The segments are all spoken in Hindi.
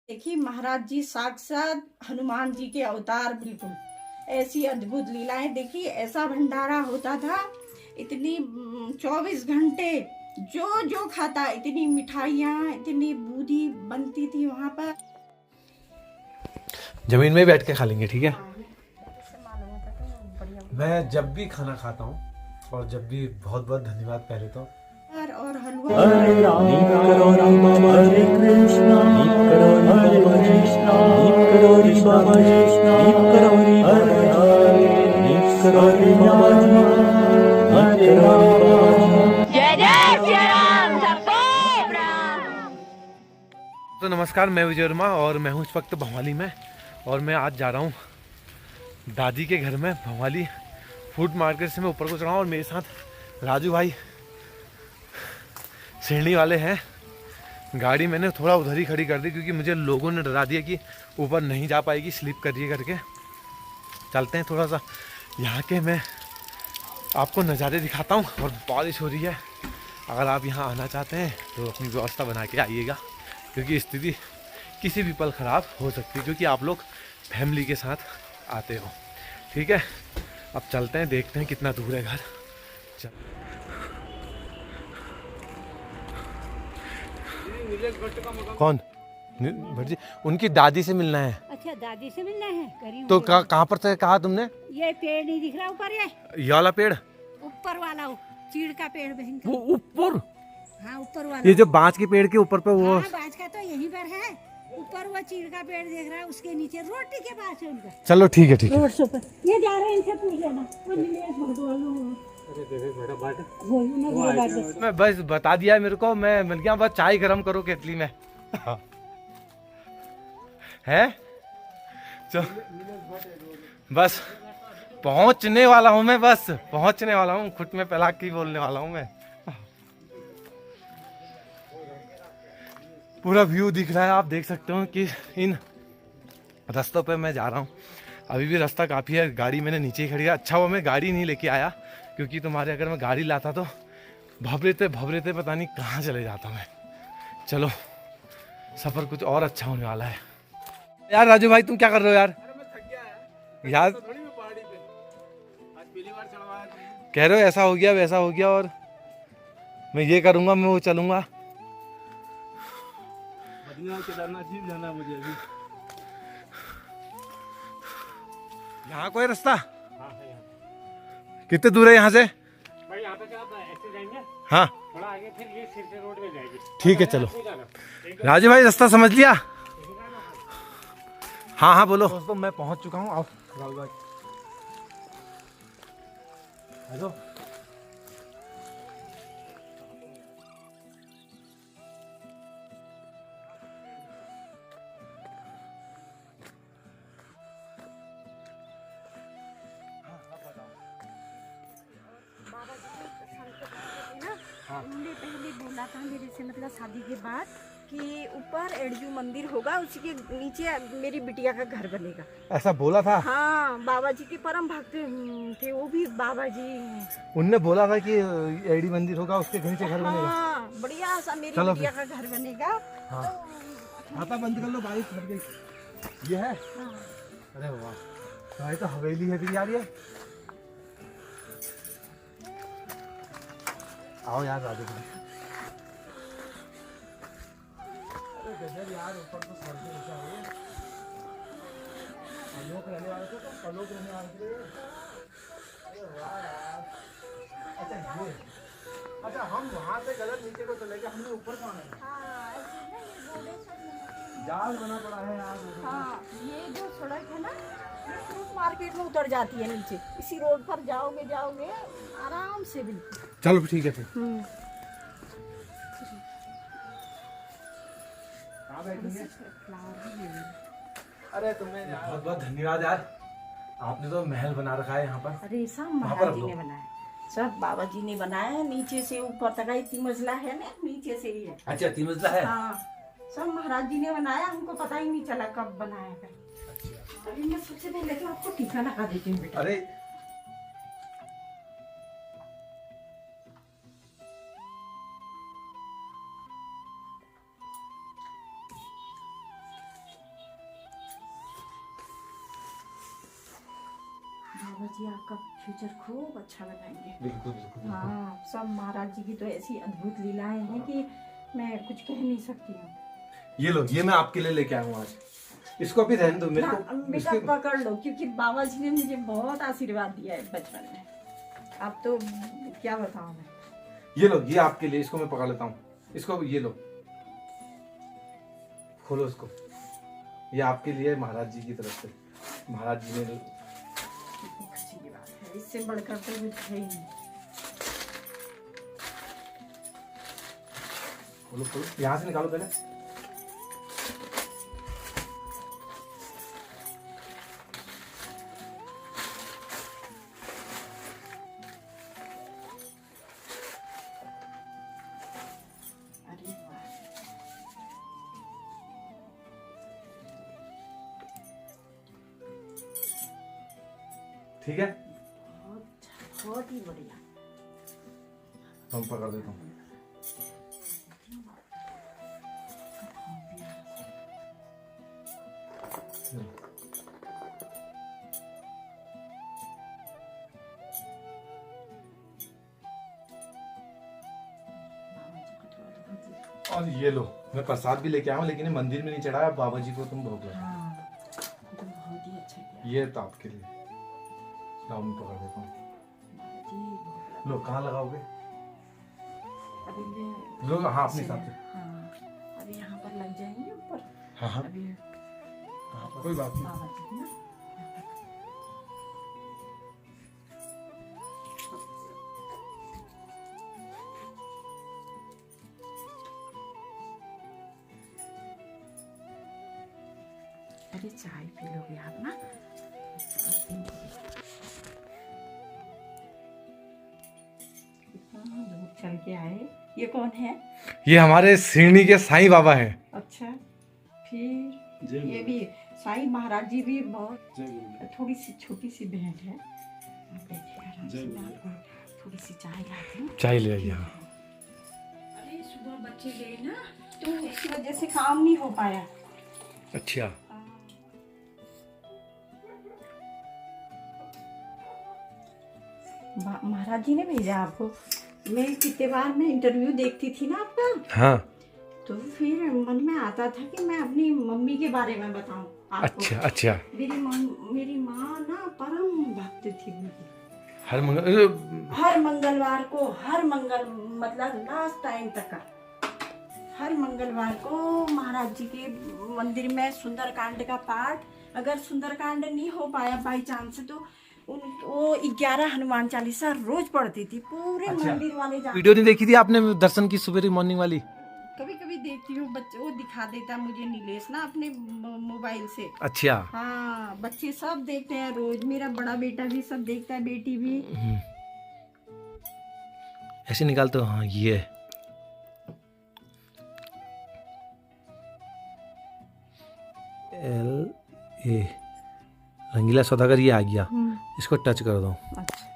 देखिए महाराज जी साक्षात हनुमान जी के अवतार, बिल्कुल ऐसी अद्भुत लीलाएं। देखिए ऐसा भंडारा होता था, इतनी 24 घंटे जो जो खाता, इतनी मिठाइयाँ, इतनी बूंदी बनती थी वहाँ पर। जमीन में बैठ के खा लेंगे, ठीक है। मैं जब भी खाना खाता हूँ और जब भी बहुत बहुत धन्यवाद पहले तो। और हलवा हरे राम हरे कृष्णा हरे कृष्णा कृष्णा कृष्णा हरे हरे राम। जय जय श्री राम सबको प्रणाम। तो नमस्कार, मैं विजय वर्मा और मैं हूँ इस वक्त भवाली में। और मैं आज जा रहा हूँ दादी के घर में। भवाली फूड मार्केट से मैं ऊपर को चढ़ा हूँ और मेरे साथ राजू भाई सीढ़ी वाले हैं। गाड़ी मैंने थोड़ा उधर ही खड़ी कर दी क्योंकि मुझे लोगों ने डरा दिया कि ऊपर नहीं जा पाएगी, स्लिप करिए करके। चलते हैं थोड़ा सा यहाँ के, मैं आपको नज़ारे दिखाता हूँ। और बारिश हो रही है, अगर आप यहाँ आना चाहते हैं तो अपनी व्यवस्था बना के आइएगा क्योंकि स्थिति किसी भी पल ख़राब हो सकती है, क्योंकि आप लोग फैमिली के साथ आते हो, ठीक है। अब चलते हैं, देखते हैं कितना दूर है घर। कौन भटजी? उनकी दादी से मिलना है। अच्छा, दादी से मिलना है। तो कहाँ पर से कहा तुमने? ये पेड़ नहीं दिख रहा ऊपर, ये वाला पेड़? ऊपर वाला चीड़ का पेड़ भयंकर। वो ऊपर? हाँ, ऊपर वाला। ये जो बांस के पेड़ के ऊपर पे वो? हाँ, बांस का तो यहीं पर है। ऊपर वो चीड़ का पेड़ देख रहा है, उसके नीचे रोटी के पास है उनका। चलो ठीक है, ठीक है। रोड से ऊपर ये जा रहे हैं, इनसे पूछ लेना। मैं बस बता दिया है मेरे को, मैं मिल गया। बस चाय गरम करो केतली में। है चलो, बस पहुंचने वाला हूँ मैं, बस पहुंचने वाला हूँ। खुद में पहला की बोलने वाला हूँ मैं। पूरा व्यू दिख रहा है, आप देख सकते हो कि इन रास्तों पे मैं जा रहा हूँ। अभी भी रास्ता काफ़ी है, गाड़ी मैंने नीचे ही खड़ी है। अच्छा हुआ मैं गाड़ी नहीं लेके आया, क्योंकि तुम्हारे अगर मैं गाड़ी लाता तो भबरेते पता नहीं कहाँ चले जाता मैं। चलो, सफ़र कुछ और अच्छा होने वाला है। यार राजू भाई, तुम क्या कर रहे हो यार? यार कह रहे हो ऐसा हो गया वैसा हो गया, और मैं ये करूँगा, मैं वो चलूँगा। केदारनाथ जी जाना मुझे अभी। यहाँ कोई रास्ता? हाँ है यहाँ। कितने दूर है यहाँ से? भाई यहाँ पे आप ऐसे जाएंगे। हाँ, थोड़ा आगे फिर ये फिर से रोड में जाएगी। ठीक है, चलो। राजू भाई रास्ता समझ लिया? हाँ हाँ बोलो। दोस्तों मैं पहुँच चुका हूँ। आओ राजू भाई, हेलो। उन्होंने पहले बोला था मेरे से, मतलब शादी के बाद, कि ऊपर एडजू मंदिर होगा, उसी के नीचे मेरी बिटिया का घर बनेगा। ऐसा बोला था? हाँ, बाबा जी के परम भक्त थे वो भी, बाबा जी। उनने बोला था कि एडी मंदिर होगा, उसके नीचे घर बनेगा। हाँ, बढ़िया सा मेरी बिटिया का घर बनेगा। हाँ, खाता बंद कर लो, बारिश लग गई। ये है? हाँ। अरे वाह, भाई तो हवेली है फिर यार ये। आओ यार राजू भाई। अरे गजब यार, ऊपर तो सड़कें ऊंचा है। आलोक रहने वाले थे तो आलोक रहने वाले थे। अरे वाह यार। अच्छा ये, अच्छा हम वहाँ से गलत नीचे को चले गए, हमने ऊपर कौन है? जाल बना पड़ा है यार। हाँ, ये जो सड़क है ना, ये फ्रूट मार्केट में उतर जाती है नीचे। इसी रोड पर जाओगे आराम से, बिल्कुल। चलो ठीक है फिर। अरे तुम्हें बहुत बहुत धन्यवाद यार, आपने तो महल बना रखा है यहाँ पर। अरे सब महाराज जी ने बनाया, सब बाबा जी ने बनाया है। नीचे से ऊपर तक 3 मंजिला है ना, नीचे से ही है। अच्छा, 3 मंजिला है? हाँ, सब महाराज जी ने बनाया, हमको पता ही नहीं चला कब बनाया था। अरे मैं सबसे पहले तो आपको टीका लगा देती हूँ बेटा। अरे बाबा जी आपका फ्यूचर खूब अच्छा बनाएंगे। बिल्कुल बिल्कुल। हाँ, सब महाराज जी की तो ऐसी अद्भुत लीलाएं हैं कि मैं कुछ कह नहीं सकती हूँ। ये लो, ये मैं आपके लिए लेके आया हूँ आज। इसको अभी रहने दो मेरे हाँ, को। बेटा इसके- पकड़ लो, क्योंकि बाबा जी ने मुझे बहुत आशीर्वाद दिया है बचपन में। अब तो क्या बताऊँ मैं। ये लो, ये आपके लिए, इसको मैं पकड़ लेता हूँ। इसको ये लो, खोलो इसको। ये आपके लिए महाराज जी की तरफ से। महाराज जी ने कितनी खुशी की बात है, इससे बढ़कर तो कुछ है ही नहीं। खोलो खोलो, यहाँ से निकालो पहले। अरे वाह, ठीक है, बहुत ही बढ़िया। हम पकड़ देता हूँ। और ये लो, मैं प्रसाद भी लेके आया हूँ, लेकिन ये मंदिर में नहीं चढ़ाया। बाबा जी को तुम भोग लगाओ। हाँ, तो बहुत ही अच्छा किया ये तो आपके लिए। लाओ, मैं पकड़ देता हूँ। जी। लो, कहाँ लगाओगे? अभी मैं लो, हाँ, अपने हिसाब से। हाँ, अभी यहाँ पर लग जाएंगे ऊपर। हाँ हाँ, अभी कोई बात नहीं। बाबा जी ना, अरे चाय पी लोगे आप ना। कितना दूर चल के आए। ये कौन है? ये हमारे शिरडी के साईं बाबा हैं। अच्छा, फिर ये भी साईं महाराज जी भी बहुत थोड़ी सी छोटी सी भेंट है। आप बैठिए आराम से, मैं आपको थोड़ी सी चाय लाती हूँ। चाय ले आइए। हाँ, अरे सुबह बच्चे गए ना, तो इसी वजह से काम नहीं हो पाया। अच्छा। महाराज जी ने भेजा आपको। मैं कितने बार मैं इंटरव्यू देखती थी ना आपका, हाँ, तो फिर मन में आता था कि मैं अपनी मम्मी के बारे में बताऊं आपको। अच्छा अच्छा। मेरी माँ ना परम भक्त थी मेरी। हर हर मंगलवार को, मतलब लास्ट टाइम तक का, हर मंगलवार को महाराज जी के मंदिर में सुंदरकांड का पाठ, अगर सुंदरकांड नहीं हो पाया बाई चांस, तो वो 11 हनुमान चालीसा रोज पढ़ती थी। पूरे अच्छा। मंदिर वाले वीडियो नहीं देखी थी आपने दर्शन की सुबह मॉर्निंग वाली? कभी कभी देखती हूँ, बच्चे वो दिखा देता मुझे नीलेश ना अपने मोबाइल से। अच्छा। हाँ, बच्चे सब देखते हैं रोज, मेरा बड़ा बेटा भी सब देखता है, बेटी भी। ऐसे निकालते हो? हाँ, ये LA रंगीला सौदागर, ये आ गया। इसको टच कर दो। अच्छा,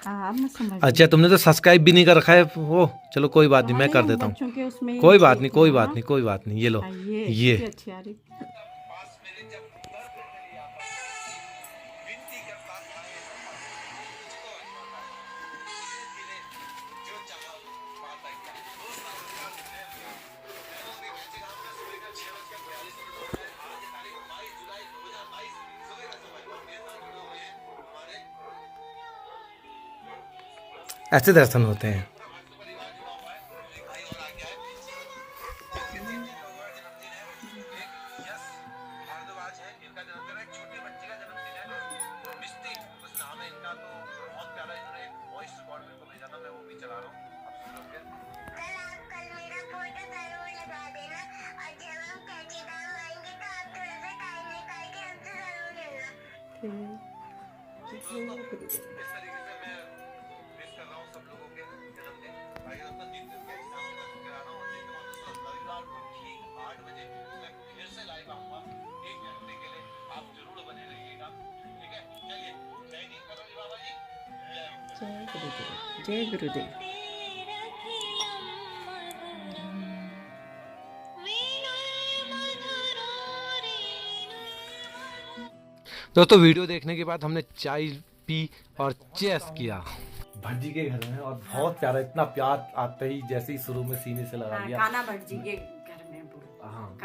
हाँ, अब मैं समझ अच्छा, तुमने तो सब्सक्राइब भी नहीं कर रखा है वो। चलो कोई बात नहीं, मैं कर देता हूँ। बच्चों के उसमें कोई बात नहीं, कोई बात नहीं, कोई बात नहीं। ये लो, ये अच्छी आ रही। ऐसे दर्शन होते हैं। जय गुरुदेव। दोस्तों वीडियो देखने के बाद हमने चाय पी और चेस किया भटजी के घर में, और बहुत प्यारा, इतना प्यार आते ही जैसे ही शुरू में सीने से लगा दिया। कान्हा भट्ट जी के घर में, हाँ,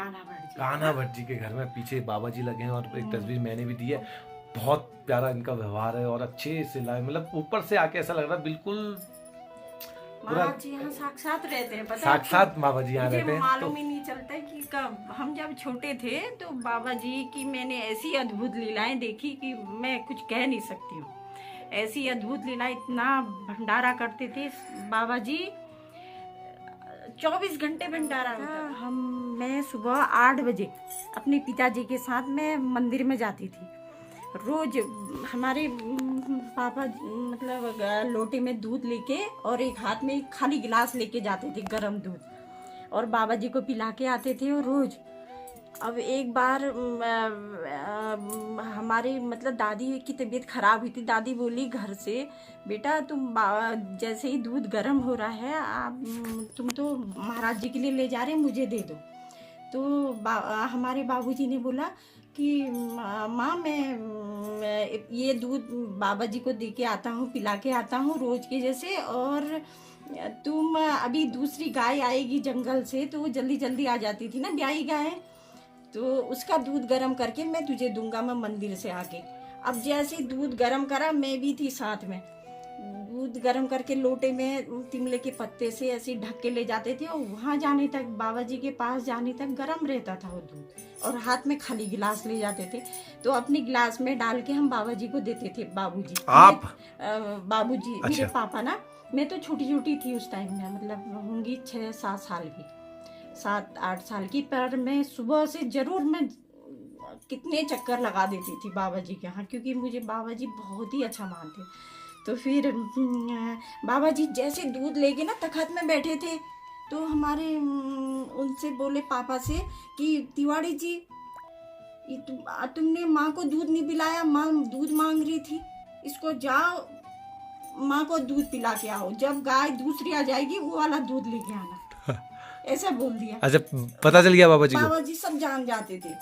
कान्हा भट्ट जी के घर में पीछे बाबा जी लगे हैं, और एक तस्वीर मैंने भी दी है। बहुत प्यारा इनका व्यवहार है और अच्छे से लाए, मतलब ऊपर से आके ऐसा लग रहा है बिल्कुल महाराज जी यहाँ साक्षात रहते हैं, पता है साक्षात बाबा जी यहाँ मुझे रहते हैं। मालूम ही नहीं चलता कि कब हम जब छोटे थे तो बाबा जी की मैंने ऐसी अद्भुत लीलाएं देखी कि मैं कुछ कह नहीं सकती हूँ। ऐसी अद्भुत लीलाएं, इतना भंडारा करते थे बाबा जी, 24 घंटे भंडारा होता। मैं सुबह 8 बजे अपने पिताजी के साथ मैं मंदिर में जाती थी। रोज हमारे पापा मतलब लोटे में दूध लेके और एक हाथ में खाली गिलास लेके जाते थे गरम दूध, और बाबा जी को पिला के आते थे। और रोज अब एक बार हमारी मतलब दादी की तबीयत खराब हुई थी। दादी बोली घर से, बेटा तुम जैसे ही दूध गर्म हो रहा है, आप तुम तो महाराज जी के लिए ले जा रहे हैं, मुझे दे दो। तो हमारे बाबूजी ने बोला कि माँ मैं ये दूध बाबा जी को दे के आता हूँ, पिला के आता हूँ रोज के जैसे, और तुम अभी दूसरी गाय आएगी जंगल से, तो वो जल्दी जल्दी आ जाती थी ना ब्याई गाय, तो उसका दूध गर्म करके मैं तुझे दूंगा, मैं मंदिर से आके। अब जैसे दूध गर्म करा, मैं भी थी साथ में, दूध गर्म करके लोटे में तिमले के पत्ते से ऐसे ढक के ले जाते थे, और वहाँ जाने तक, बाबा जी के पास जाने तक गर्म रहता था वो दूध, और हाथ में खाली गिलास ले जाते थे। तो अपने गिलास में डाल के हम बाबा जी को देते थे। बाबूजी, आप बाबूजी अच्छा। मेरे पापा ना, मैं तो छोटी छोटी थी उस टाइम में, मतलब होंगी 6-7 साल की, 7-8 साल की, पर मैं सुबह से जरूर मैं कितने चक्कर लगा देती थी बाबा जी के यहाँ, क्योंकि मुझे बाबा जी बहुत ही अच्छा मानते। तो फिर बाबा जी जैसे दूध लेके ना तखत में बैठे थे, तो हमारे उनसे बोले पापा से कि तिवारी जी तुमने माँ को दूध नहीं पिलाया, माँ दूध मांग रही थी, इसको जाओ माँ को दूध पिला के आओ, जब गाय दूसरी आ जाएगी वो वाला दूध लेके आना। ऐसा बोल दिया। अच्छा, पता चल गया बाबा जी को? बाबा जी सब जान जाते थे।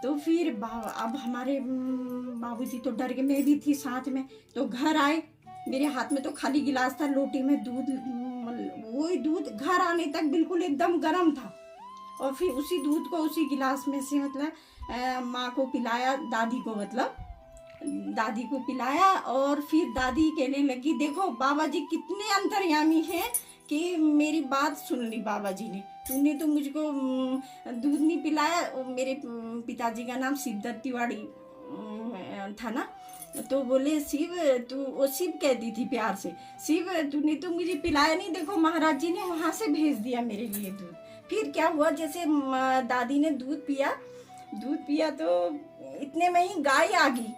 तो फिर अब हमारे बाबूजी तो डर गए, मैं भी थी साथ में। तो घर आए, मेरे हाथ में तो खाली गिलास था, लोटी में दूध, वही दूध घर आने तक बिल्कुल एकदम गर्म था। और फिर उसी दूध को उसी गिलास में से मतलब माँ को पिलाया, दादी को मतलब दादी को पिलाया। और फिर दादी कहने लगी, देखो बाबा जी कितने अंतर्यामी हैं कि मेरी बात सुन ली बाबा जी ने, तूने तो मुझको दूध नहीं पिलाया। मेरे पिताजी का नाम सिद्धत तिवारी था ना, तो बोले शिव, तू, वो शिव कहती थी प्यार से, शिव तूने तो मुझे पिलाया नहीं, देखो महाराज जी ने वहाँ से भेज दिया मेरे लिए दूध। फिर क्या हुआ, जैसे दादी ने दूध पिया तो इतने में ही गाय आ गई,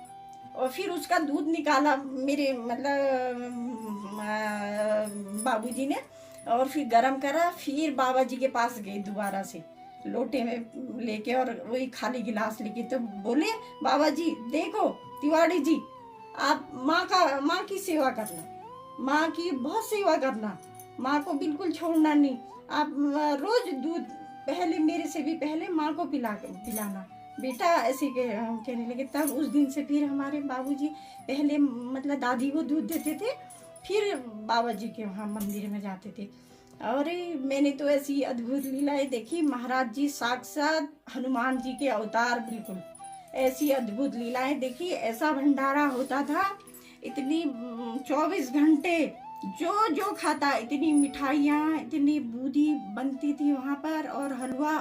और फिर उसका दूध निकाला मेरे मतलब बाबूजी ने, और फिर गरम करा। फिर बाबा जी के पास गए दोबारा से लोटे में लेके, और वही खाली गिलास लेके। तो बोले बाबा जी, देखो तिवारी जी, आप माँ की सेवा करना, माँ की बहुत सेवा करना, माँ को बिल्कुल छोड़ना नहीं। आप रोज दूध पहले, मेरे से भी पहले माँ को पिलाना बेटा, ऐसे कहने लगे। तब उस दिन से फिर हमारे बाबूजी पहले मतलब दादी को दूध देते थे, फिर बाबा जी के वहाँ मंदिर में जाते थे। और मैंने तो ऐसी अद्भुत लीलाएं देखी, महाराज जी साक्षात हनुमान जी के अवतार, बिल्कुल ऐसी अद्भुत लीलाएं देखी। ऐसा भंडारा होता था, इतनी 24 घंटे जो खाता, इतनी मिठाइयाँ, इतनी बूंदी बनती थी वहाँ पर, और हलवा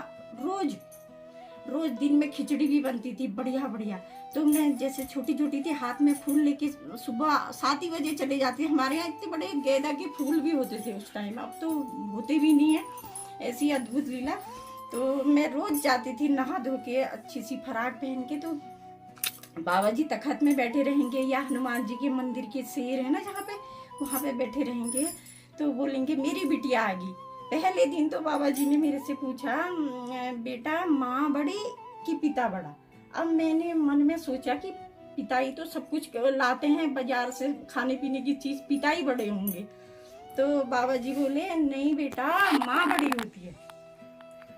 रोज दिन में खिचड़ी भी बनती थी बढ़िया बढ़िया। तो मैं जैसे छोटी छोटी थी, हाथ में फूल लेके सुबह 7 ही बजे चले जाती। हमारे यहाँ इतने बड़े गेंदा के फूल भी होते थे उस टाइम, अब तो होते भी नहीं है। ऐसी अद्भुत लीला। तो मैं रोज जाती थी नहा धो के, अच्छी सी फराक पहन के। तो बाबा जी तखत में बैठे रहेंगे, या हनुमान जी के मंदिर के शेर है ना जहाँ पे, वहाँ पे बैठे रहेंगे। तो बोलेंगे मेरी बिटिया आ गई। पहले दिन तो बाबा जी ने मेरे से पूछा, बेटा माँ बड़ी कि पिता बड़ा? अब मैंने मन में सोचा कि पिता ही तो सब कुछ लाते हैं बाजार से, खाने पीने की चीज, पिता ही बड़े होंगे। तो बाबा जी बोले नहीं बेटा, माँ बड़ी होती है,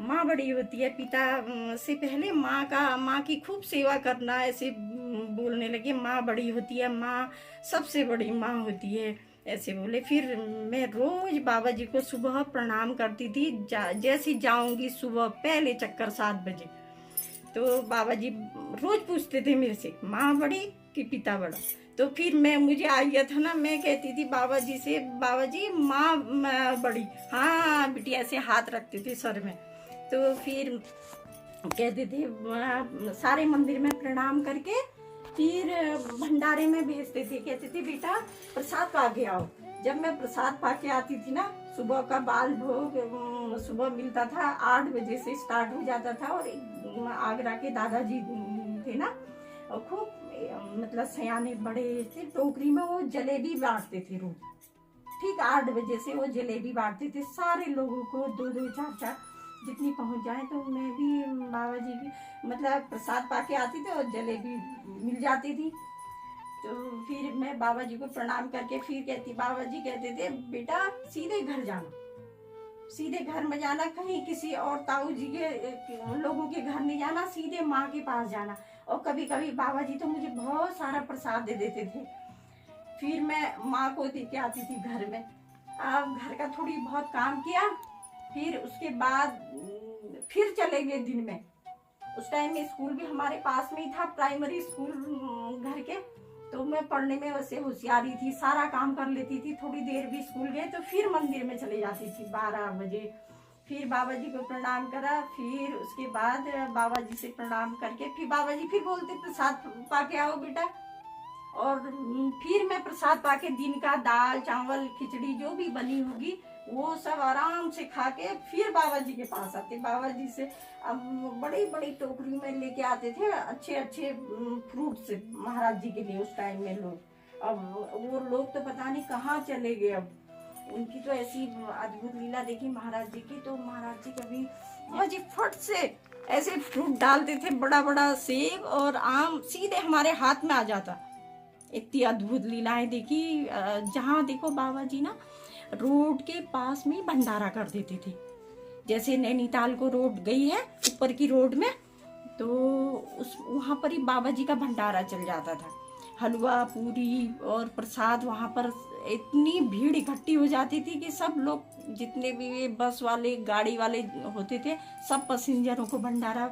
माँ बड़ी होती है, पिता से पहले माँ की खूब सेवा करना, ऐसे बोलने लगे। माँ बड़ी होती है, माँ सबसे बड़ी माँ होती है, ऐसे बोले। फिर मैं रोज बाबा जी को सुबह प्रणाम करती थी। जैसे जाऊंगी सुबह पहले चक्कर 7 बजे, तो बाबा जी रोज पूछते थे मेरे से, माँ बड़ी कि पिता बड़ा। तो फिर मुझे आ गया था ना, मैं कहती थी बाबा जी से, बाबा जी माँ बड़ी, हाँ बिटिया, ऐसे हाथ रखते थे सर में। तो फिर कहते थे, सारे मंदिर में प्रणाम करके फिर भंडारे में भेजते थे। कहते थे बेटा प्रसाद पा के आओ। जब मैं प्रसाद पा के आती थी ना, सुबह का बाल भोग सुबह मिलता था, 8 बजे से स्टार्ट हो जाता था। और आगरा के दादाजी थे ना, और खूब मतलब सयाने बड़े थे, टोकरी में वो जलेबी बांटते थे रोज। ठीक 8 बजे से वो जलेबी बांटते थे सारे लोगों को, 2-2, 4-4 जितनी पहुंच जाए। तो मैं भी बाबा जी की मतलब प्रसाद पाके आती थी और जलेबी मिल जाती थी। तो फिर मैं बाबा जी को प्रणाम करके फिर कहती, बाबा जी कहते थे बेटा सीधे घर जाना, सीधे घर में जाना, कहीं किसी और ताऊ जी के लोगों के घर नहीं जाना, सीधे माँ के पास जाना। और कभी कभी बाबा जी तो मुझे बहुत सारा प्रसाद दे देते थे। फिर मैं माँ को दे के आती थी घर में। अब घर का थोड़ी बहुत काम किया, फिर उसके बाद फिर चले गए दिन में। उस टाइम में स्कूल भी हमारे पास में ही था, प्राइमरी स्कूल घर के। तो मैं पढ़ने में वैसे होशियारी थी, सारा काम कर लेती थी। थोड़ी देर भी स्कूल गए तो फिर मंदिर में चले जाती थी 12 बजे। फिर बाबा जी को प्रणाम करा, फिर उसके बाद बाबा जी से प्रणाम करके फिर बाबा जी फिर बोलते प्रसाद पाके आओ बेटा। और फिर मैं प्रसाद पाके दिन का दाल चावल खिचड़ी जो भी बनी होगी वो सब आराम से खा के फिर बाबा जी के पास आते। बाबा जी से अब बड़ी बड़ी टोकरी में लेके आते थे अच्छे अच्छे फ्रूट्स महाराज जी के लिए उस टाइम में लोग। अब वो लोग तो पता नहीं कहाँ चले गए। अब उनकी तो ऐसी अद्भुत लीला देखी महाराज जी की। तो महाराज जी कभी बाबा जी फट से ऐसे फ्रूट डालते थे, बड़ा बड़ा सेब और आम सीधे हमारे हाथ में आ जाता। इतनी अद्भुत लीलाएं देखी। जहाँ देखो बाबा जी ना रोड के पास में भंडारा कर देते थे। जैसे नैनीताल को रोड गई है ऊपर की रोड में, तो उस वहाँ पर ही बाबा जी का भंडारा चल जाता था। हलवा पूरी और प्रसाद, वहाँ पर इतनी भीड़ इकट्ठी हो जाती थी कि सब लोग जितने भी बस वाले गाड़ी वाले होते थे सब पैसेंजरों को भंडारा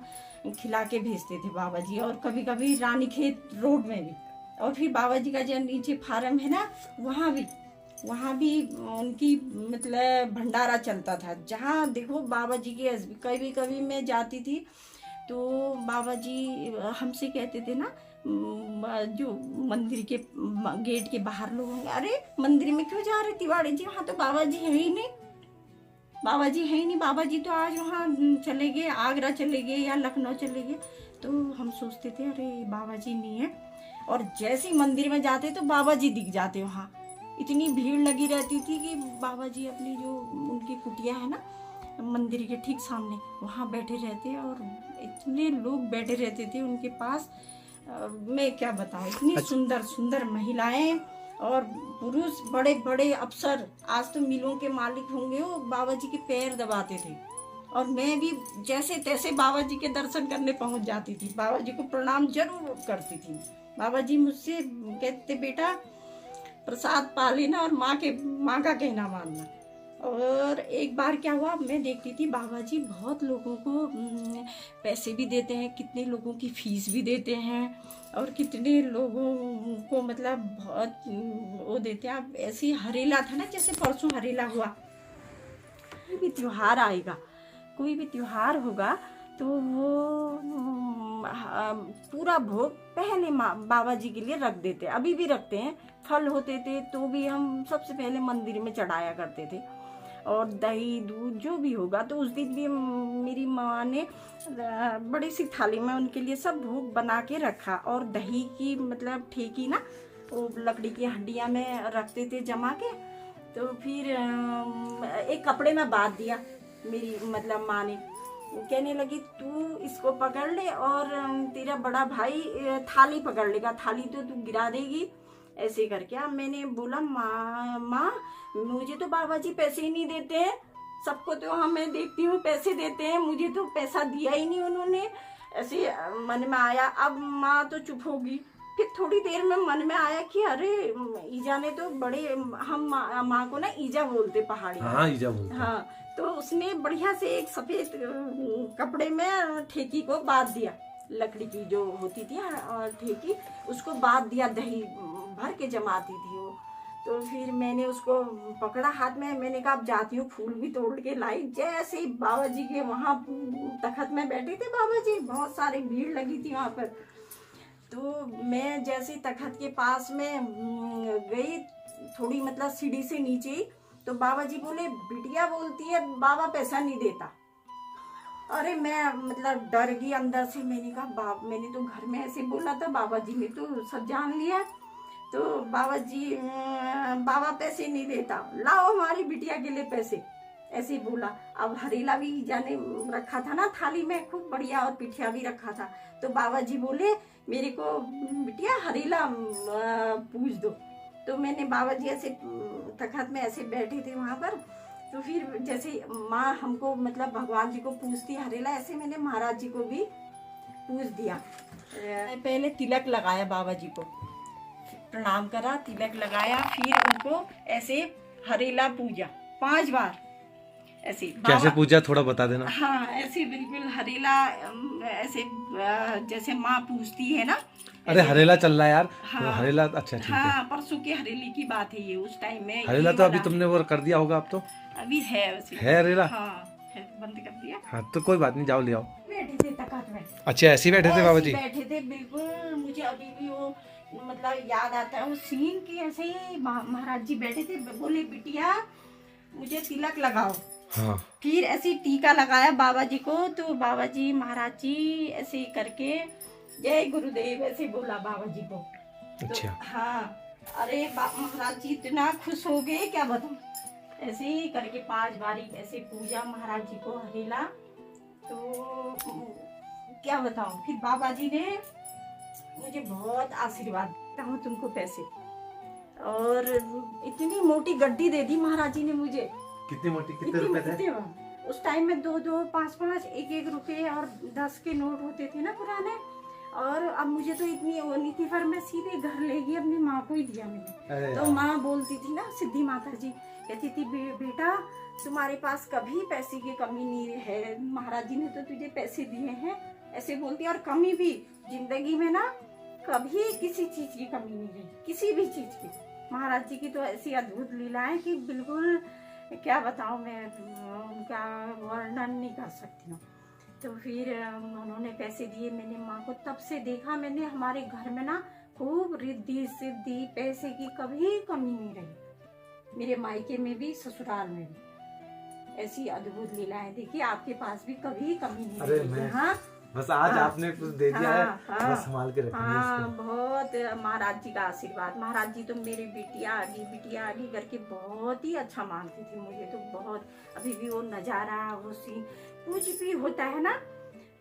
खिला के भेजते थे बाबा जी। और कभी कभी रानीखेत रोड में भी। और फिर बाबा जी का जो नीचे फार्म है ना, वहाँ भी उनकी मतलब भंडारा चलता था। जहाँ देखो बाबा जी की कभी कभी मैं जाती थी तो बाबा जी हमसे कहते थे ना, जो मंदिर के गेट के बाहर लोग होंगे, अरे मंदिर में क्यों जा रहे तिवारी जी, वहाँ तो बाबा जी है ही नहीं, बाबा जी है ही नहीं, बाबा जी तो आज वहाँ चले गए, आगरा चले गए या लखनऊ चले गए। तो हम सोचते थे अरे बाबा जी नहीं है। और जैसे ही मंदिर में जाते तो बाबा जी दिख जाते। वहाँ इतनी भीड़ लगी रहती थी कि बाबा जी अपनी जो उनकी कुटिया है ना मंदिर के ठीक सामने, वहाँ बैठे रहते। और इतने लोग बैठे रहते थे उनके पास, मैं क्या बताऊँ। इतनी सुंदर सुंदर महिलाएं और पुरुष, बड़े बड़े अफसर, आज तो मिलों के मालिक होंगे, वो बाबा जी के पैर दबाते थे। और मैं भी जैसे तैसे बाबा जी के दर्शन करने पहुंच जाती थी, बाबा जी को प्रणाम जरूर करती थी। बाबा जी मुझसे कहते बेटा प्रसाद पा लेना और माँ का कहना मानना। और एक बार क्या हुआ, मैं देखती थी बाबा जी बहुत लोगों को पैसे भी देते हैं, कितने लोगों की फीस भी देते हैं, और कितने लोगों को मतलब बहुत वो देते हैं। अब ऐसे ही हरेला था ना, जैसे परसों हरेला हुआ, कोई भी त्योहार आएगा, कोई भी त्योहार होगा तो वो पूरा भोग पहले बाबा जी के लिए रख देते, अभी भी रखते हैं। फल होते थे तो भी हम सबसे पहले मंदिर में चढ़ाया करते थे। और दही दूध जो भी होगा, तो उस दिन भी मेरी माँ ने बड़ी सी थाली में उनके लिए सब भोग बना के रखा। और दही की मतलब ठेकी ना, वो लकड़ी की हड्डियाँ में रखते थे जमा के। तो फिर एक कपड़े में बांध दिया मेरी मतलब माँ ने, कहने लगी तू इसको पकड़ ले और तेरा बड़ा भाई थाली पकड़ लेगा, थाली तो तू गिरा देगी, ऐसे करके। अब मैंने बोला माँ मुझे तो बाबा जी पैसे ही नहीं देते हैं, सबको तो मैं देखती हूँ पैसे देते हैं, मुझे तो पैसा दिया ही नहीं उन्होंने। ऐसे मन में आया, अब माँ तो चुप होगी। फिर थोड़ी देर में मन में आया कि अरे ईजा ने तो बड़े, हम माँ को ना ईजा बोलते पहाड़ी में। हाँ ईजा बोलते हैं। हाँ, तो उसने बढ़िया से एक सफेद कपड़े में ठेकी को बांध दिया, लकड़ी की जो होती थी ठेकी, उसको बांध दिया, दही भर के जमाती थी वो। तो फिर मैंने उसको पकड़ा हाथ में, मैंने कहा अब जाती हूँ, फूल भी तोड़ के लाई। जैसे ही बाबा जी के वहाँ तखत में बैठे थे बाबा जी, बहुत सारी भीड़ लगी थी वहाँ पर। तो मैं जैसे तखत के पास में गई, थोड़ी मतलब सीढ़ी से नीचे, तो बाबा जी बोले, बिटिया बोलती है बाबा पैसा नहीं देता। अरे मैं मतलब डर गई अंदर से। मैंने कहा मैंने तो घर में ऐसे बोला था, बाबा जी ने तो सब जान लिया। तो बाबा जी, बाबा पैसे नहीं देता, लाओ हमारी बिटिया के लिए पैसे, ऐसे बोला। अब हरेला भी जाने रखा था ना थाली में, खूब बढ़िया, और पिठिया भी रखा था। तो बाबा जी बोले मेरे को, बिटिया हरेला पूछ दो। तो मैंने, बाबा जी ऐसे तखत में ऐसे बैठे थे वहाँ पर, तो फिर जैसे माँ हमको मतलब भगवान जी को पूछती हरेला, ऐसे मैंने महाराज जी को भी पूछ दिया। पहले तिलक लगाया बाबा जी को, प्रणाम करा, तिलक लगाया, फिर उनको ऐसे हरेला पूजा 5 बार ऐसे। कैसे पूजा थोड़ा बता देना। हाँ, ऐसे बिल्कुल हरेला, ऐसे जैसे माँ पूछती है ना। अरे हरेला चल रहा है यार। हाँ, हरेला, अच्छा ठीक है। हाँ, परसों के हरेले की बात है ये, उस टाइम में हरेला तो अभी तुमने वो कर दिया होगा, अब तो अभी है वैसे। है हरेला। हाँ, है, बंद कर दिया। हाँ तो कोई बात नहीं, जाओ ले आओ। बैठे थे तखत में। अच्छा ऐसे ही बैठे थे बाबा जी? बैठे थे बिल्कुल। मुझे अभी भी वो मतलब याद आता है वो सीन की, ऐसे ही महाराज जी बैठे थे, बोले बिटिया मुझे तिलक लगाओ। हाँ। फिर ऐसे टीका लगाया बाबा जी को, तो बाबा जी महाराज जी ऐसे करके जय गुरुदेव ऐसे बोला बाबा जी को। अच्छा। तो, हाँ, अरे महाराज जी इतना खुश हो गए क्या बताऊं। ऐसे ही करके 5 बारी ऐसे पूजा महाराज जी को हरेला, तो क्या बताऊं। फिर बाबा जी ने मुझे बहुत आशीर्वाद दिया हूँ तुमको पैसे, और इतनी मोटी गड्डी दे दी महाराज जी ने मुझे। कितनी मोटी, कितने रुपए थे उस टाइम में? 2-2, 5-5, 1-1 रुपए और 10 के नोट होते थे ना पुराने। और अब मुझे तो इतनी वो नहीं थी, पर मैं सीधे घर ले गई, अपनी माँ को ही दिया मैंने। तो माँ बोलती थी ना, सिद्धि माता जी कहती थी, बेटा तुम्हारे पास कभी पैसे की कमी नहीं है, महाराज जी ने तो तुझे पैसे दिए हैं, ऐसे बोलती। और कमी भी जिंदगी में ना कभी किसी चीज की कमी नहीं रही, किसी भी चीज की। महाराज जी की तो ऐसी अद्भुत लीला है कि बिल्कुल क्या बताऊं मैं, उनका वर्णन नहीं कर सकती हूँ। तो फिर उन्होंने पैसे दिए, मैंने माँ को तब से देखा मैंने, हमारे घर में ना खूब रिद्धि सिद्धि, पैसे की कभी कमी नहीं रही, मेरे मायके में भी ससुराल में भी। ऐसी अद्भुत लीलाएं देखी, आपके पास भी कभी कमी नहीं रही। हाँ, बस आज हाँ, आपने कुछ दे दिया है, हाँ, बस संभाल के रखेंगे हाँ, इसको। बहुत महाराज जी का आशीर्वाद। महाराज जी तो मेरी बिटिया आ गई करके बहुत ही अच्छा मानती थी मुझे, तो बहुत। अभी भी वो नजारा, वो सीन, कुछ भी होता है ना,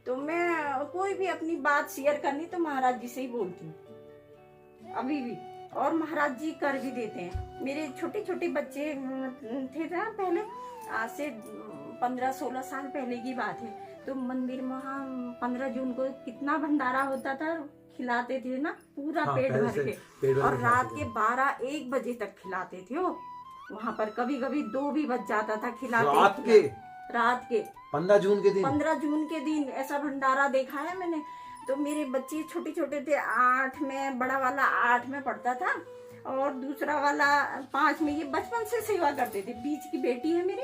तो मैं कोई भी अपनी बात शेयर करनी तो महाराज जी से ही बोलती हूँ अभी भी। और महाराज जी कर भी देते हैं। मेरे छोटे छोटे बच्चे थे ना पहले, आज से 15-16 साल पहले की बात है, तो मंदिर में वहाँ 15 जून को कितना भंडारा होता था, खिलाते थे ना पूरा पेट भर के, और रात के 12-1 बजे तक खिलाते थे वो वहाँ पर। कभी कभी 2 भी बज जाता था खिलाते। रात के 15 जून के दिन, 15 जून के दिन ऐसा भंडारा देखा है मैंने। तो मेरे बच्चे छोटे छोटे थे, 8 में, बड़ा वाला 8 में पढ़ता था और दूसरा वाला 5 में। ये बचपन से सेवा करते थे। बीच की बेटी है मेरी,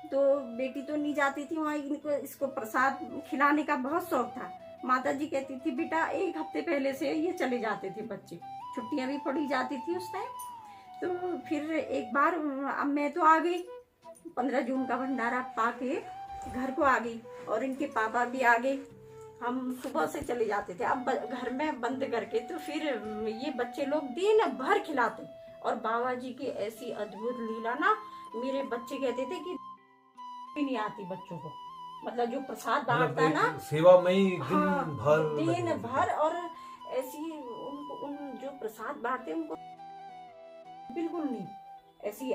तो बेटी तो नहीं जाती थी वहाँ, इसको प्रसाद खिलाने का बहुत शौक था। माता जी कहती थी बेटा 1 हफ्ते पहले से ये चले जाते थे बच्चे, छुट्टियां भी पड़ी जाती थी उस टाइम। तो फिर एक बार अब मैं तो आ गई, 15 जून का भंडारा पाके घर को आ गई, और इनके पापा भी आ गए। हम सुबह से चले जाते थे अब घर में बंद करके, तो फिर ये बच्चे लोग दिन भर खिलाते। और बाबा जी की ऐसी अद्भुत लीला ना, मेरे बच्चे कहते थे कि नहीं आती बच्चों को, मतलब जो प्रसाद बांटता है ना सेवा में ही दिन भर। और ऐसी उन जो प्रसाद बांटते उनको बिल्कुल नहीं, ऐसी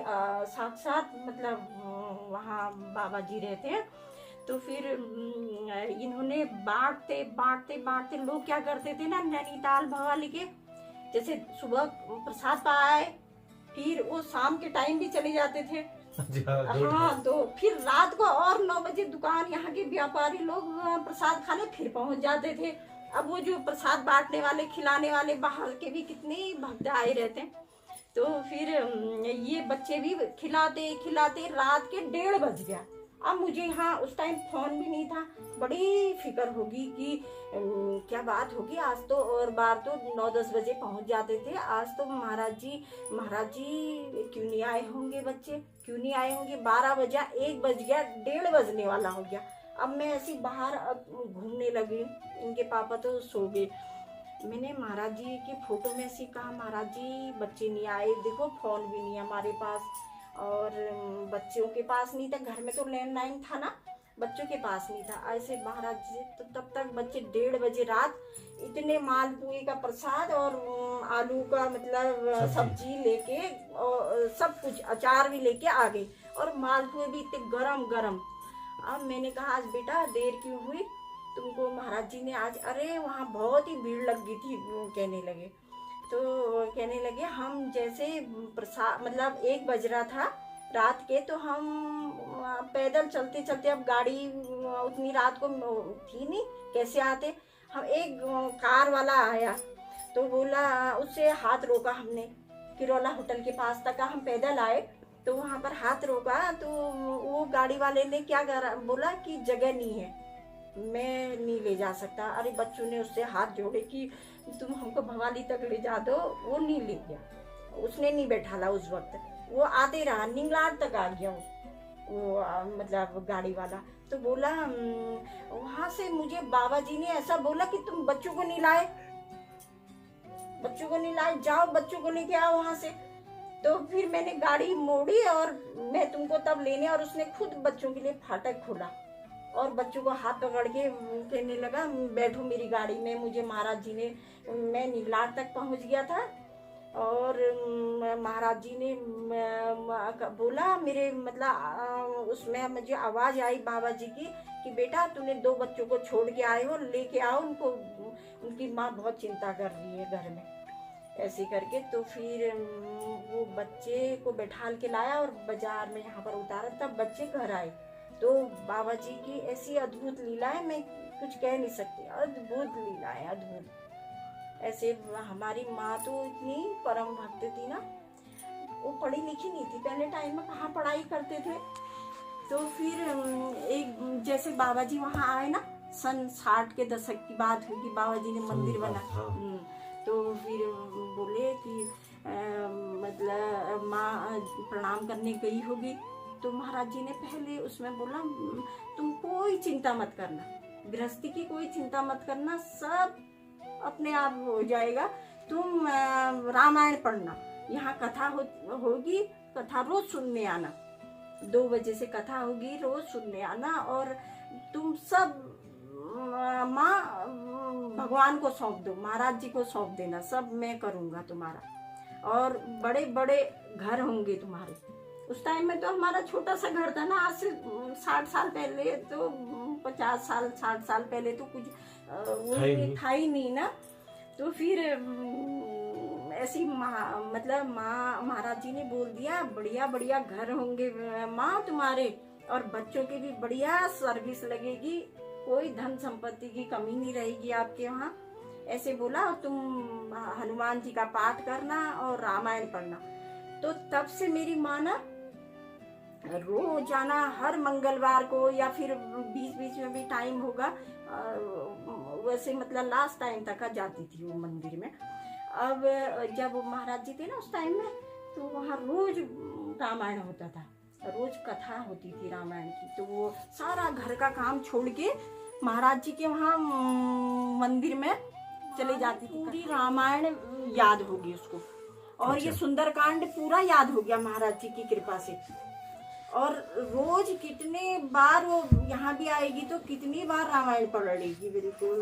साक्षात मतलब वहाँ बाबा जी रहते हैं। तो फिर इन्होंने बांटते बांटते बांटते, लोग क्या करते थे ना, नैनीताल भवाली के जैसे सुबह प्रसाद पाए, फिर वो शाम के टाइम भी चले जाते थे। हाँ, तो फिर रात को और 9 बजे दुकान यहाँ के व्यापारी लोग प्रसाद खाने फिर पहुंच जाते थे। अब वो जो प्रसाद बांटने वाले, खिलाने वाले बाहर के भी कितने भक्त आए रहते हैं। तो फिर ये बच्चे भी खिलाते खिलाते रात के 1:30 बज गया। अब मुझे यहाँ उस टाइम फोन भी नहीं था, बड़ी फिक्र होगी कि क्या बात होगी आज तो, और बार तो 9-10 बजे पहुंच जाते थे, आज तो महाराज जी क्यों नहीं आए होंगे, बच्चे क्यों नहीं आए होंगे। 12 बजा, 1 बज गया, 1:30 बजने वाला हो गया। अब मैं ऐसी बाहर घूमने लगी, इनके पापा तो सो गए। मैंने महाराज जी की फोटो में ऐसी कहा, महाराज जी बच्चे नहीं आए, देखो फोन भी नहीं है हमारे पास, और बच्चों के पास नहीं था, घर में तो लैंडलाइन था ना, बच्चों के पास नहीं था। ऐसे महाराज जी तो तब तक बच्चे 1:30 बजे रात इतने मालपुए का प्रसाद और आलू का मतलब सब्जी लेके और सब कुछ अचार भी लेके आ गए, और मालपुए भी इतने गरम गरम। अब मैंने कहा आज बेटा देर क्यों हुई तुमको, महाराज जी ने आज, अरे वहाँ बहुत ही भीड़ लग गई थी, कहने लगे। तो कहने लगे हम जैसे प्रसाद मतलब 1 बज रहा था रात के, तो हम पैदल चलते चलते, अब गाड़ी उतनी रात को थी नहीं, कैसे आते हम। एक कार वाला आया तो बोला, उससे हाथ रोका हमने, किरोला होटल के पास तक हम पैदल आए, तो वहाँ पर हाथ रोका, तो वो गाड़ी वाले ने क्या करा, बोला कि जगह नहीं है, मैं नहीं ले जा सकता। अरे बच्चों ने उससे हाथ जोड़े कि तुम हमको भवाली तक ले जा दो, वो नहीं ले गया, उसने नहीं बैठाला उस वक्त, वो आते रहा, निंगलाट तक आ गया वो मतलब गाड़ी वाला। तो बोला वहां से मुझे बाबा जी ने ऐसा बोला कि तुम बच्चों को नहीं लाए, जाओ बच्चों को लेके आओ वहां से। तो फिर मैंने गाड़ी मोड़ी और मैं तुमको तब लेने, और उसने खुद बच्चों के लिए फाटक खोला और बच्चों को हाथ पकड़ के कहने लगा बैठो मेरी गाड़ी में। मुझे महाराज जी ने, मैं निगलाट तक पहुंच गया था, और महाराज जी ने बोला मेरे मतलब उसमें मुझे आवाज़ आई बाबा जी की कि बेटा तूने 2 बच्चों को छोड़ के आए हो, लेके आओ उनको, उनकी माँ बहुत चिंता कर रही है घर में, ऐसे करके। तो फिर वो बच्चे को बैठाल के लाया और बाजार में यहाँ पर उतारा, तब बच्चे घर आए। तो बाबा जी की ऐसी अद्भुत लीलाएं, मैं कुछ कह नहीं सकती, अद्भुत लीलाएं, अद्भुत। ऐसे हमारी माँ तो इतनी परम भक्त थी ना, वो पढ़ी लिखी नहीं थी, पहले टाइम में कहाँ पढ़ाई करते थे। तो फिर एक जैसे बाबा जी वहाँ आए ना, सन 60 के दशक की बात होगी, बाबा जी ने मंदिर बना। तो फिर बोले कि मतलब माँ प्रणाम करने गई होगी, तो महाराज जी ने पहले उसमें बोला तुम कोई चिंता मत करना, गृहस्थी की कोई चिंता मत करना, सब अपने आप हो जाएगा, तुम रामायण पढ़ना, यहाँ कथा होगी, कथा रोज सुनने आना, 2 बजे से कथा होगी, रोज सुनने आना, और तुम सब माँ भगवान को सौंप दो, महाराज जी को सौंप देना, सब मैं करूँगा तुम्हारा, और बड़े बड़े घर होंगे तुम्हारे। उस टाइम में तो हमारा छोटा सा घर था ना, आज से 60 साल पहले, तो 50 साल 60 साल पहले तो कुछ वो था ही नहीं ना। तो फिर ऐसी मतलब माँ महाराज जी ने बोल दिया बढ़िया बढ़िया घर होंगे माँ तुम्हारे, और बच्चों की भी बढ़िया सर्विस लगेगी, कोई धन संपत्ति की कमी नहीं रहेगी आपके वहाँ, ऐसे बोला। और तुम हनुमान जी का पाठ करना और रामायण पढ़ना। तो तब से मेरी माँ ना रोजाना हर मंगलवार को, या फिर बीच बीच में भी टाइम होगा, वैसे मतलब लास्ट टाइम तक जाती थी वो मंदिर में। अब जब महाराज जी थे ना उस टाइम में, तो वहाँ रोज रामायण होता था, रोज कथा होती थी रामायण की। तो वो सारा घर का काम छोड़ के महाराज जी के वहाँ मंदिर में चले जाती थी, पूरी रामायण याद होगी उसको, और ये सुंदरकांड पूरा याद हो गया महाराज जी की कृपा से। और रोज कितने बार वो यहाँ भी आएगी तो कितनी बार रामायण पढ़ लेगी, बिल्कुल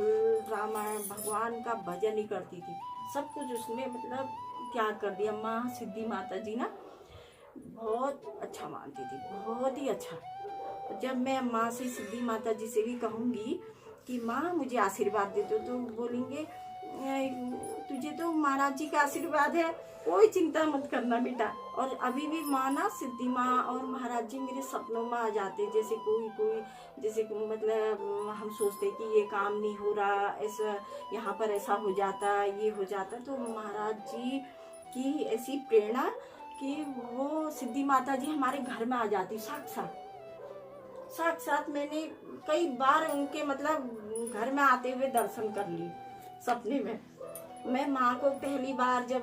रामायण भगवान का भजन ही करती थी, सब कुछ उसने मतलब त्याग कर दिया। माँ सिद्धि माता जी ना, बहुत अच्छा मानती थी, बहुत ही अच्छा। जब मैं माँ से, सिद्धि माता जी से भी कहूँगी कि माँ मुझे आशीर्वाद दे दो, तो बोलेंगे तुझे तो महाराज जी का आशीर्वाद है, कोई चिंता मत करना बेटा। और अभी भी माँ ना, सिद्धि माँ और महाराज जी मेरे सपनों में आ जाते, जैसे जैसे मतलब हम सोचते कि ये काम नहीं हो रहा, ऐसा यहाँ पर ऐसा हो जाता, ये हो जाता, तो महाराज जी की ऐसी प्रेरणा कि वो सिद्धि माता जी हमारे घर में आ जाती साक्षात। मैंने कई बार उनके मतलब घर में आते हुए दर्शन कर लिए सपने में। मैं माँ को पहली बार, जब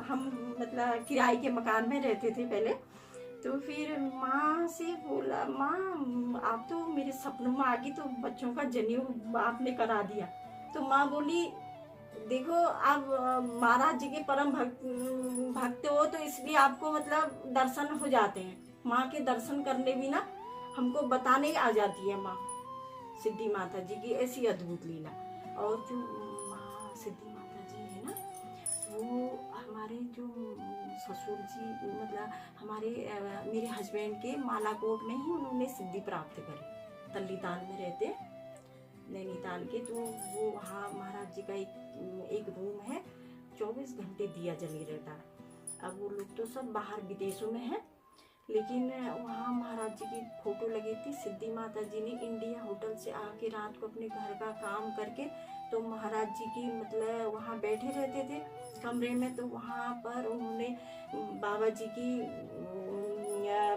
हम मतलब किराए के मकान में रहते थे पहले, तो फिर माँ से बोला, माँ आप तो मेरे सपनों में आ गई, तो बच्चों का जनेऊ आपने करा दिया। तो माँ बोली, देखो आप महाराज जी के परम भक्त हो, तो इसलिए आपको मतलब दर्शन हो जाते हैं। माँ के दर्शन करने भी ना हमको बताने आ जाती है माँ सिद्धि माता जी की ऐसी अद्भुत लीला। और जो माँ सिद्धि माता जी है ना, वो हमारे जो ससुर जी मतलब हमारे मेरे हस्बैंड के मालाकोट में ही उन्होंने सिद्धि प्राप्त करी। तल्लीताल में रहते नैनीताल के, तो वो वहाँ महाराज जी का एक रूम है, 24 घंटे दिया जली रहता है। अब वो लोग तो सब बाहर विदेशों में हैं, लेकिन वहाँ महाराज जी की फोटो लगी थी। सिद्धि माता जी ने इंडिया होटल से आके रात को अपने घर का काम करके, तो महाराज जी की मतलब वहाँ बैठे रहते थे कमरे में। तो वहाँ पर उन्होंने बाबा जी की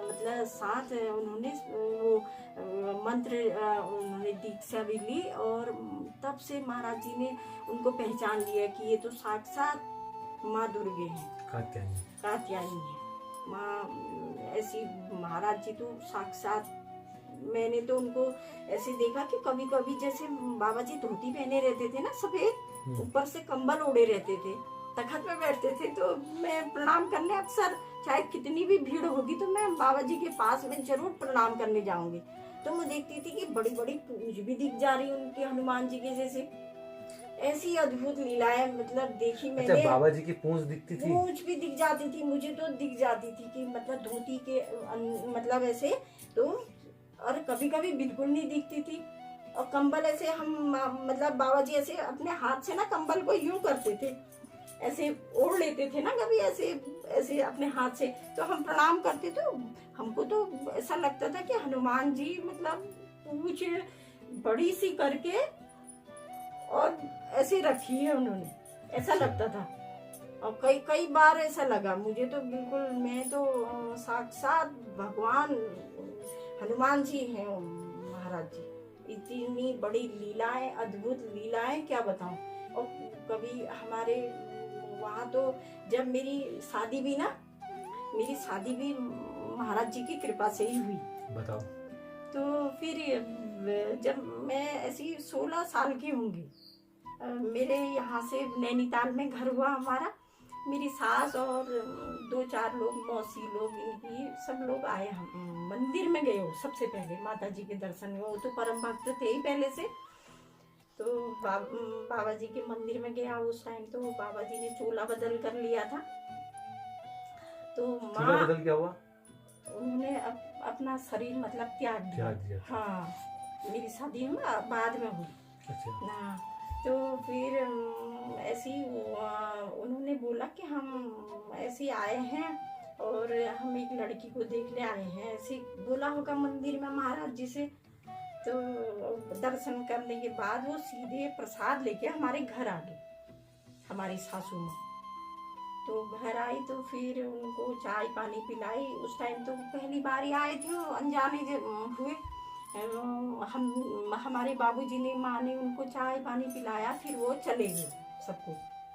मतलब साथ उन्होंने वो मंत्र उन्होंने दीक्षा भी ली, और तब से महाराज जी ने उनको पहचान लिया कि ये तो साक्षात माँ दुर्गे हैं, कात्यायनी है माँ। ऐसी महाराज जी तो साक्षात, मैंने तो उनको ऐसे देखा कि कभी कभी जैसे बाबा जी धोती पहने रहते थे ना सफेद, ऊपर से कंबल ओढ़े रहते थे, तखत में बैठते थे, तो मैं प्रणाम करने अक्सर, चाहे कितनी भी भीड़ होगी तो मैं बाबा जी के पास में जरूर प्रणाम करने जाऊंगी। तो मैं देखती थी कि बड़ी बड़ी पूंछ भी दिख जा रही उनकी, हनुमान जी के जैसे। ऐसी अद्भुत लीलाएं मतलब देखी मैंने। अच्छा, बाबा जी की पूंछ दिखती थी? पूंछ भी दिख जाती थी, मुझे तो दिख जाती थी कि मतलब धोती के मतलब ऐसे तो, और कभी कभी बिल्कुल नहीं दिखती थी। और कंबल ऐसे हम मतलब बाबा जी ऐसे अपने हाथ से ना कंबल को यूं करते थे, ऐसे ओढ़ लेते थे ना कभी ऐसे ऐसे अपने हाथ से, तो हम प्रणाम करते, तो हमको तो ऐसा लगता था कि हनुमान जी मतलब पूंछ बड़ी सी करके और ऐसे रखी है उन्होंने, ऐसा लगता था। और कई बार ऐसा लगा मुझे, तो बिल्कुल मैं तो साक्षात भगवान हनुमान जी हैं महाराज जी। इतनी बड़ी लीलाएं, अद्भुत लीलाएं क्या बताऊं। और कभी हमारे वहाँ तो जब मेरी शादी भी महाराज जी की कृपा से ही हुई। बताओ। तो फिर जब मैं ऐसी 16 साल की होंगी, मेरे यहाँ से नैनीताल में घर हुआ हमारा, मेरी सास और 2-4 लोग, मौसी लोग, इनकी सब लोग आए, हम मंदिर में गए हो सबसे पहले माता जी के दर्शन में। वो तो परम भक्त थे ही पहले से, तो बाबा जी के मंदिर में गया उस टाइम। तो बाबा जी ने चोला बदल कर लिया था, तो चोला बदल क्या हुआ? उन्होंने अपना शरीर मतलब त्याग दिया। हाँ, मेरी शादी में बाद में हुई। अच्छा। ना तो फिर ऐसी उन्होंने बोला कि हम ऐसे आए हैं और हम एक लड़की को देखने आए हैं, ऐसे बोला होगा मंदिर में महाराज जी से। तो दर्शन करने के बाद वो सीधे प्रसाद लेके हमारे घर आ गई, हमारी सासू माँ। तो घर आई तो फिर उनको चाय पानी पिलाई। उस टाइम तो पहली बार ही आए थे, अनजाने हुए। हमारे बाबूजी ने, माँ ने उनको चाय पानी पिलाया, फिर वो चले गए सबको।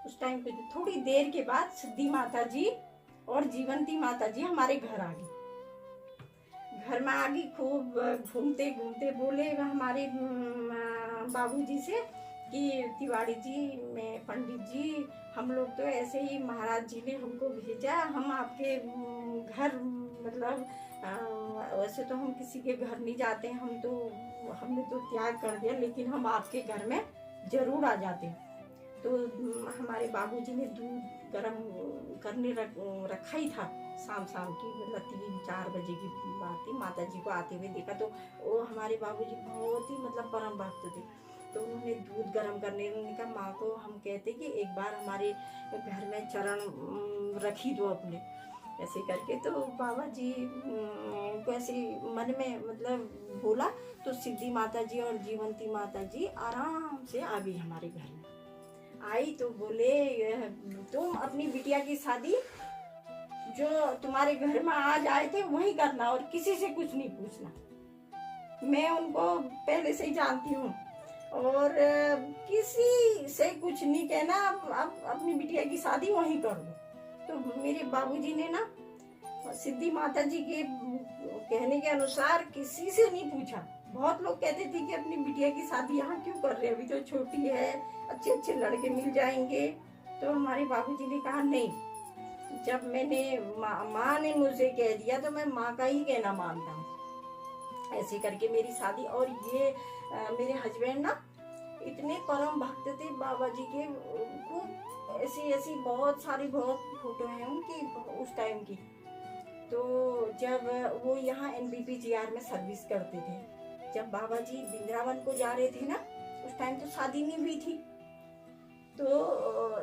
उस टाइम पे थोड़ी देर के बाद सिद्धि माता जी और जीवंती माता जी हमारे घर आ गई। घर में आ गई, खूब घूमते घूमते बोले हमारे बाबूजी से कि तिवारी जी, मैं पंडित जी, हम लोग तो ऐसे ही महाराज जी ने हमको भेजा, हम आपके घर मतलब वैसे तो हम किसी के घर नहीं जाते, हमने तो त्याग कर दिया, लेकिन हम आपके घर में जरूर आ जाते हैं। तो हमारे बाबूजी ने दूध गर्म करने रखा ही था शाम की, मतलब 3-4 बजे की बात थी। माता जी को आते हुए देखा, तो वो हमारे बाबूजी बहुत ही मतलब परम भक्त थे, तो उन्होंने दूध गर्म करने, उन्होंने कहा माँ को हम कहते कि एक बार हमारे घर में चरण रखी दो अपने, ऐसे करके। तो बाबा जी को ऐसे मन में मतलब बोला, तो सिद्धि माता जी और जीवंती माता जी आराम से आ गई हमारे घर में। आई तो बोले तुम अपनी बिटिया की शादी जो तुम्हारे घर में आज आए थे वही करना और किसी से कुछ नहीं पूछना। मैं उनको पहले से ही जानती हूँ और किसी से कुछ नहीं कहना, अब अपनी बिटिया की शादी वहीं कर दो। तो मेरे बाबूजी ने ना सिद्धि माता जी के कहने के अनुसार किसी से नहीं पूछा। बहुत लोग कहते थे कि अपनी बिटिया की शादी यहाँ क्यों कर रहे, अभी तो छोटी है, अच्छे अच्छे लड़के मिल जाएंगे। तो हमारे बाबूजी ने कहा नहीं, जब मैंने माँ ने मुझे कह दिया तो मैं माँ का ही कहना मानता हूँ, ऐसे करके मेरी शादी। और ये मेरे हस्बैंड ना इतने परम भक्त थे बाबा जी के, खूब ऐसी बहुत फोटो हैं उनकी उस टाइम की। तो जब वो यहाँ NBPGR में सर्विस करते थे, जब बाबा जी वृंदावन को जा रहे थे ना, उस टाइम तो शादी नहीं हुई थी, तो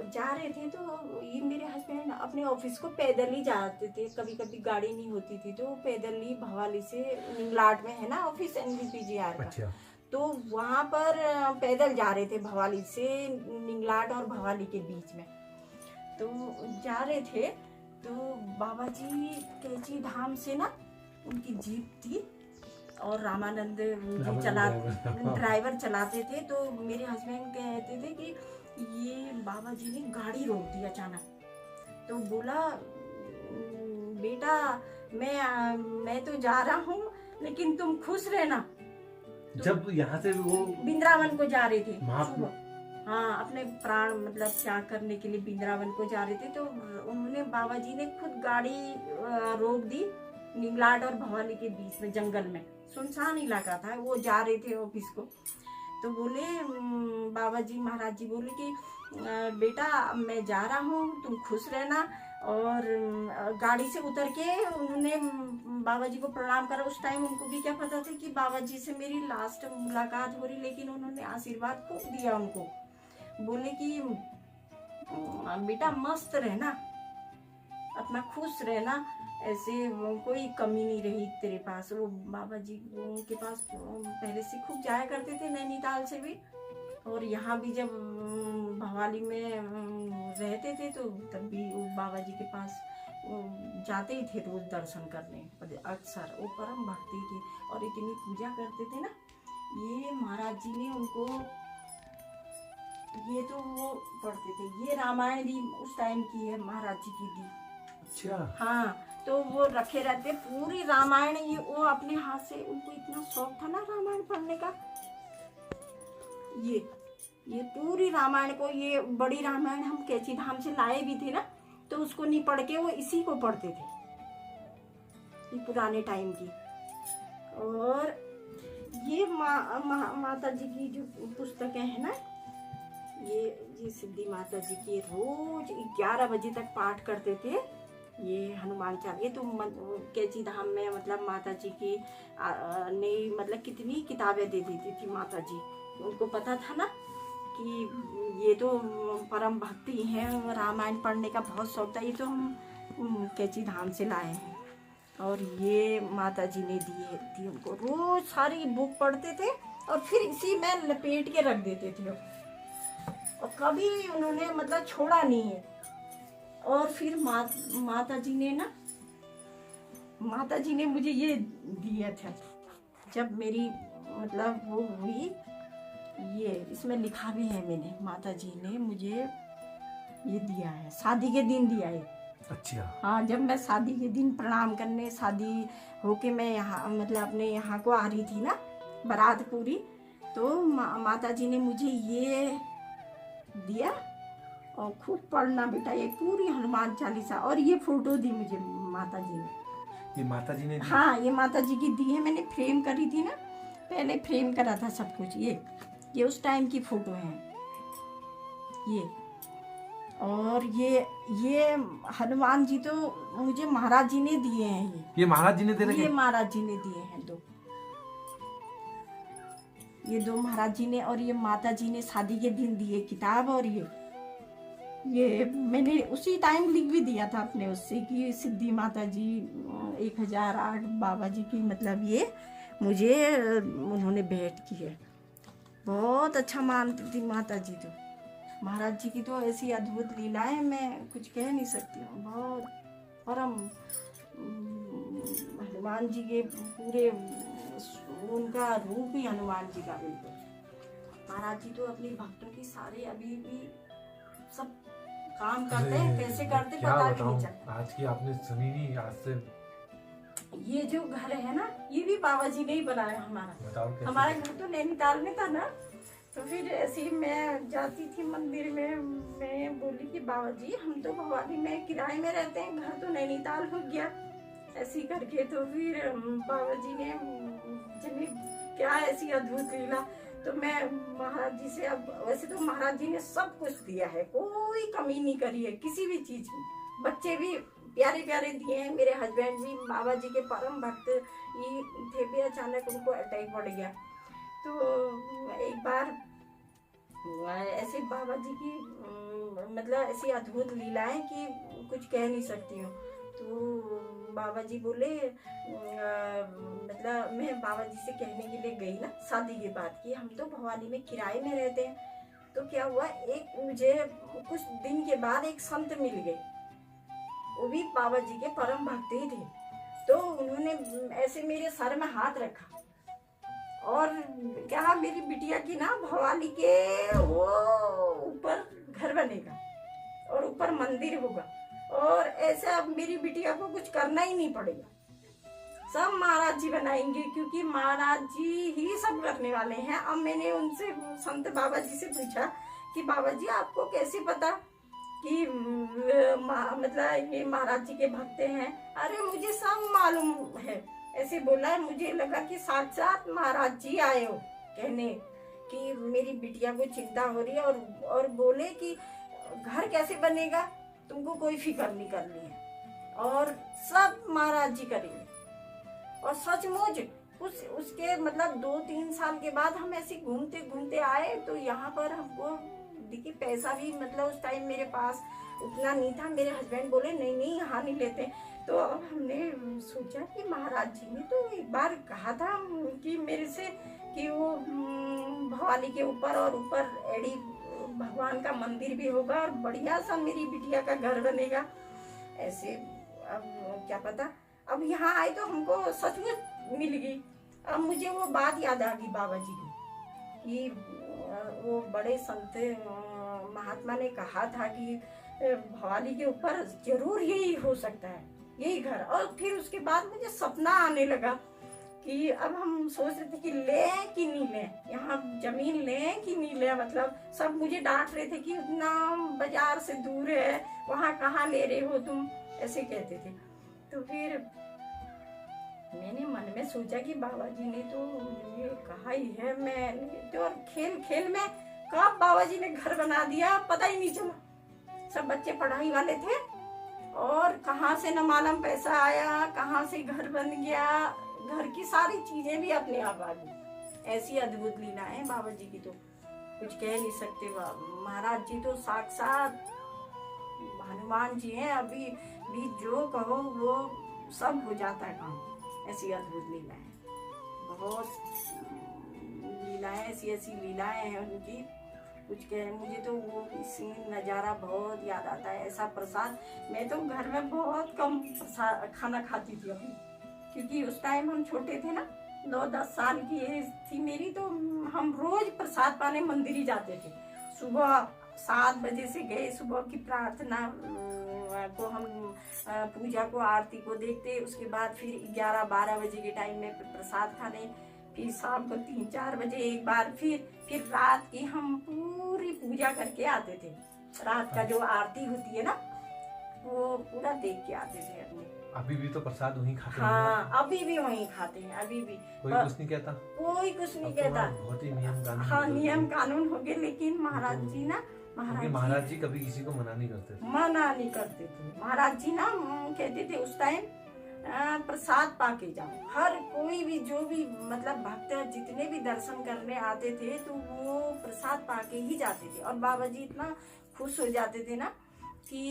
जा रहे थे, तो ये मेरे हस्बैंड अपने ऑफिस को पैदल ही जाते थे, कभी कभी गाड़ी नहीं होती थी, तो पैदल ही भवाली से निंगलाट में है ना ऑफिस NBPGR का। अच्छा। तो वहाँ पर पैदल जा रहे थे भवाली से, निंगलाट और भवाली के बीच में। तो जा रहे थे, तो बाबा जी कैची धाम से ना उनकी जीप थी और रामानंद जी ड्राइवर चलाते थे। तो मेरे हस्बैंड कहते थे कि ये बाबा जी ने गाड़ी रोक दी अचानक। तो बोला बेटा मैं तो जा रहा हूँ लेकिन तुम खुश रहना। तो जब यहाँ से वो वृंदावन को जा रहे थे सुबह, हाँ अपने प्राण मतलब त्याग करने के लिए वृंदावन को जा रहे थे, तो उन्होंने बाबा जी ने खुद गाड़ी रोक दी निंगलाट और भवाली के बीच में, जंगल में, सुनसान इलाका था, वो जा रहे थे ऑफिस को। तो बोले बाबा जी महाराज जी बोले कि बेटा मैं जा रहा हूँ, तुम खुश रहना। और गाड़ी से उतर के उन्होंने बाबा जी को प्रणाम करा। उस टाइम उनको भी क्या पता था कि बाबा जी से मेरी लास्ट मुलाकात हो रही, लेकिन उन्होंने आशीर्वाद खूब दिया उनको। बोले कि बेटा मस्त रहना, अपना खुश रहना, ऐसे कोई कमी नहीं रही तेरे पास। वो बाबा जी के पास पहले से खूब जाया करते थे, नैनीताल से भी, और यहाँ भी जब भवाली में रहते थे तो तब भी वो बाबा जी के पास जाते ही थे रोज दर्शन करने अक्सर। वो परम भक्ति की और इतनी पूजा करते थे ना। ये महाराज जी ने उनको, ये तो वो पढ़ते थे, ये रामायण भी उस टाइम की है, महाराज जी की दी। अच्छा। हाँ, तो वो रखे रहते पूरी रामायण, ये वो अपने हाथ से, उनको इतना शौक था ना रामायण पढ़ने का। ये पूरी रामायण को, ये बड़ी रामायण हम कैची धाम से लाए भी थे ना, तो उसको नहीं पढ़ के वो इसी को पढ़ते थे, ये पुराने टाइम की। और ये माता जी की जो पुस्तकें हैं ना, ये सिद्धि माता जी की रोज 11 बजे तक पाठ करते थे। ये हनुमान चालीसा तो कैची धाम में मतलब माता जी की ने मतलब कितनी किताबें दे देती थी माता जी। उनको पता था ना कि ये तो परम भक्ति हैं, रामायण पढ़ने का बहुत शौक था। ये तो हम कैची धाम से लाए हैं और ये माता जी ने दिए थी उनको। रोज सारी बुक पढ़ते थे और फिर इसी में लपेट के रख देते थे और कभी उन्होंने मतलब छोड़ा नहीं है। और फिर माता जी ने मुझे ये दिया था जब मेरी मतलब वो हुई। ये इसमें लिखा भी है मैंने, माता जी ने मुझे ये दिया है, शादी के दिन दिया है। अच्छा। हाँ, जब मैं शादी के दिन प्रणाम करने, शादी होके मैं यहाँ मतलब अपने यहाँ को आ रही थी ना, बारात पूरी, तो माता जी ने मुझे ये दिया और खूब पढ़ना बेटा, ये पूरी हनुमान चालीसा। और ये फोटो दी मुझे माता जी ने। ये माता जी ने दी? हाँ, ये माता जी की दी है, मैंने फ्रेम करी थी ना, पहले फ्रेम करा था सब कुछ। ये उस टाइम की फोटो है। ये। और ये हनुमान जी तो मुझे महाराज जी ने दिए हैं। ये महाराज जी ने दे रखे? ये महाराज जी ने दिए हैं दो। ये दो महाराज जी ने, और ये माता जी ने शादी के दिन दिए किताब। और ये मैंने उसी टाइम लिख भी दिया था अपने उससे कि सिद्धि माता जी 1008 बाबा जी की, मतलब ये मुझे उन्होंने भेंट की है। बहुत अच्छा मानती थी माता जी तो। महाराज जी की तो ऐसी अद्भुत लीलाएं मैं कुछ कह नहीं सकती हूँ। बहुत परम हनुमान जी के पूरे, उनका रूप ही हनुमान जी का बिल्कुल। महाराज जी तो अपने भक्तों की सारे अभी भी सब काम करते हैं, कैसे करते क्या पता भी बताऊं, नहीं चलता। आज की आपने सुनी नहीं, आज से ये जो घर है ना, ये भी बाबा जी ने ही बनाया हमारा। बताओ कैसे? हमारा घर तो नैनीताल में था ना, तो फिर ऐसे ही मैं जाती थी मंदिर में, मैं बोली कि बाबा जी हम तो भवानी में किराए में रहते हैं, घर तो नैनीताल हो गया ऐसे ही करके। तो फिर बाबा जी ने जाने क्या ऐसी अद्भुत लीला। तो मैं महाराज जी से, अब वैसे तो महाराज जी ने सब कुछ दिया है, कोई कमी नहीं करी है किसी भी चीज की। बच्चे भी प्यारे प्यारे दिए हैं। मेरे हस्बैंड भी बाबा जी के परम भक्त ही थे भी, अचानक उनको अटैक पड़ गया। तो एक बार ऐसे बाबा जी की मतलब ऐसी अद्भुत लीलाएं कि कुछ कह नहीं सकती हूँ। तो बाबा जी बोले, मतलब मैं बाबा जी से कहने के लिए गई ना शादी के बाद कि हम तो भवानी में किराए में रहते हैं। तो क्या हुआ, एक मुझे कुछ दिन के बाद एक संत मिल गए, वो भी बाबा जी के परम भक्त ही थे। तो उन्होंने ऐसे मेरे सर में हाथ रखा और कहा मेरी बिटिया की ना भवानी के वो ऊपर घर बनेगा और ऊपर मंदिर होगा, और ऐसे अब मेरी बिटिया को कुछ करना ही नहीं पड़ेगा, सब महाराज जी बनाएंगे, क्योंकि महाराज जी ही सब करने वाले हैं। अब मैंने उनसे, संत बाबा जी से पूछा कि बाबा जी आपको कैसे पता कि मतलब ये महाराज जी के भक्त हैं? अरे मुझे सब मालूम है, ऐसे बोला है। मुझे लगा कि साक्षात महाराज जी आए हो कहने कि मेरी बिटिया को चिंता हो रही है, और बोले कि घर कैसे बनेगा, तुमको कोई फिक्र नहीं करनी है, और सब महाराज जी करेंगे। और सचमुच उसके मतलब 2-3 साल के बाद हम ऐसे घूमते घूमते आए, तो यहाँ पर हमको देखिए पैसा भी, मतलब उस टाइम मेरे पास उतना नहीं था। मेरे हस्बैंड बोले नहीं यहाँ नहीं लेते। तो अब हमने सोचा कि महाराज जी ने तो एक बार कहा था कि मेरे से कि वो भवानी के ऊपर, और ऊपर एडी भगवान का मंदिर भी होगा, और बढ़िया सा मेरी बिटिया का घर बनेगा ऐसे। अब क्या पता, अब यहाँ आए तो हमको सचमुच मिल गई। अब मुझे वो बात याद आ गई बाबा जी की कि वो बड़े संत महात्मा ने कहा था कि भवानी के ऊपर जरूर यही हो सकता है, यही घर। और फिर उसके बाद मुझे सपना आने लगा कि अब हम सोच रहे थे कि लें कि नहीं लें, यहाँ जमीन लें कि नहीं लें। मतलब सब मुझे डांट रहे थे कि उतना बाजार से दूर है, वहाँ कहाँ ले रहे हो तुम, ऐसे कहते थे। तो फिर मैंने मन में सोचा कि बाबा जी ने तो ये कहा ही है, मैं तो, और खेल खेल में कब बाबा जी ने घर बना दिया पता ही नहीं चला। सब बच्चे पढ़ाई वाले थे, और कहाँ से न मालूम पैसा आया, कहाँ से घर बन गया, घर की सारी चीजें भी अपने आप आ गई। ऐसी अद्भुत लीला है बाबा जी की, तो कुछ कह नहीं सकते। महाराज जी तो साक्षात हनुमान जी हैं। अभी भी जो कहो वो सब हो जाता है काम। ऐसी अद्भुत लीलाएं, बहुत लीलाएं, ऐसी लीलाएं हैं उनकी, कुछ कह। मुझे तो वो सीन नज़ारा बहुत याद आता है। ऐसा प्रसाद, मैं तो घर में बहुत कम खाना खाती थी अभी, क्योंकि उस टाइम हम छोटे थे ना, 9-10 साल की एज थी मेरी। तो हम रोज प्रसाद पाने मंदिर ही जाते थे। सुबह 7 बजे से गए, सुबह की प्रार्थना को हम पूजा को, आरती को देखते, उसके बाद फिर 11-12 बजे के टाइम में प्रसाद खाने, फिर शाम को 3-4 बजे एक बार, फिर रात की हम पूरी पूजा करके आते थे। रात का जो आरती होती है ना, वो पूरा देख के आते थे अपने। अभी भी तो प्रसाद वहीं खाते हैं? हाँ, अभी भी वहीं खाते हैं, अभी भी। कोई कुछ नहीं कहता? कोई कुछ नहीं कहता। बहुत ही नियम कानून। हाँ, नियम कानून हो गए, लेकिन महाराज जी ना क्योंकि महाराज जी कभी किसी को मना नहीं करते थे। मना नहीं करते थे महाराज जी ना। कहते थे उस टाइम प्रसाद पाके जाओ। हर कोई भी जो भी मतलब भक्त जितने भी दर्शन करने आते थे तो वो प्रसाद पाके ही जाते थे। और बाबा जी इतना खुश हो जाते थे ना कि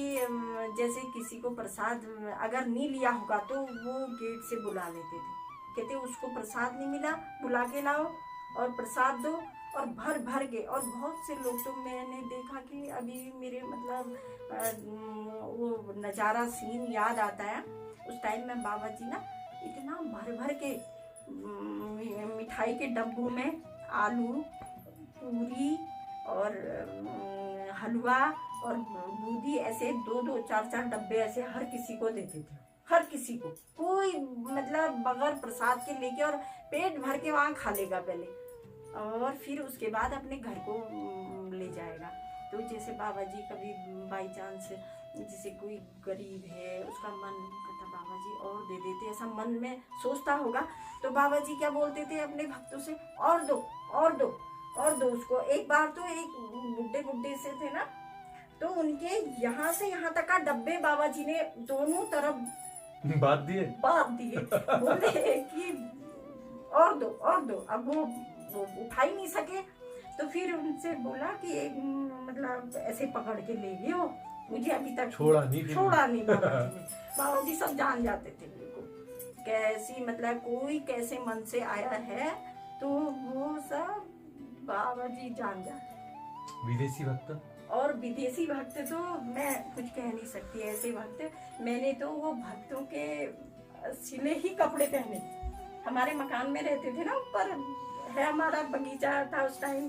जैसे किसी को प्रसाद अगर नहीं लिया होगा तो वो गेट से बुला लेते थे। कहते उसको प्रसाद नहीं मिला, बुला के लाओ और प्रसाद दो। और भर भर के, और बहुत से लोग तो मैंने देखा कि अभी मेरे मतलब वो नज़ारा सीन याद आता है। उस टाइम में बाबा जी ना इतना भर भर के मिठाई के डब्बों में आलू पूरी और हलवा और बूंदी ऐसे 2-2 4-4 डब्बे ऐसे हर किसी को देते थे। हर किसी को, कोई मतलब बगैर प्रसाद के लेके और पेट भर के वहाँ खा लेगा पहले और फिर उसके बाद अपने घर को ले जाएगा। तो जैसे बाबा जी कभी बाई चांस जैसे कोई गरीब है उसका मन करता बाबा जी और दे देते, ऐसा मन में सोचता होगा तो बाबा जी क्या बोलते थे अपने भक्तों से, और दो और दो और दो उसको। एक बार तो एक बुड्ढे से थे ना, तो उनके यहाँ से यहाँ तक का डब्बे बाबा जी ने दोनों तरफ बात दिए बोले कि और दो और दो। अब वो उठा ही नहीं सके तो फिर उनसे बोला कि एक मतलब ऐसे पकड़ के ले गए हो, मुझे अभी तक छोड़ा नहीं बाबा जी सब जान जाते थे बिल्कुल कैसी मतलब कोई कैसे मन से आया है तो वो सब बाबा जी जान जाते। विदेशी भक्त और विदेशी भक्त तो मैं कुछ कह नहीं सकती। ऐसे भक्त मैंने तो वो भक्तों के सिले ही कपड़े पहने। हमारे मकान में रहते थे ना, ऊपर है हमारा बगीचा था उस टाइम,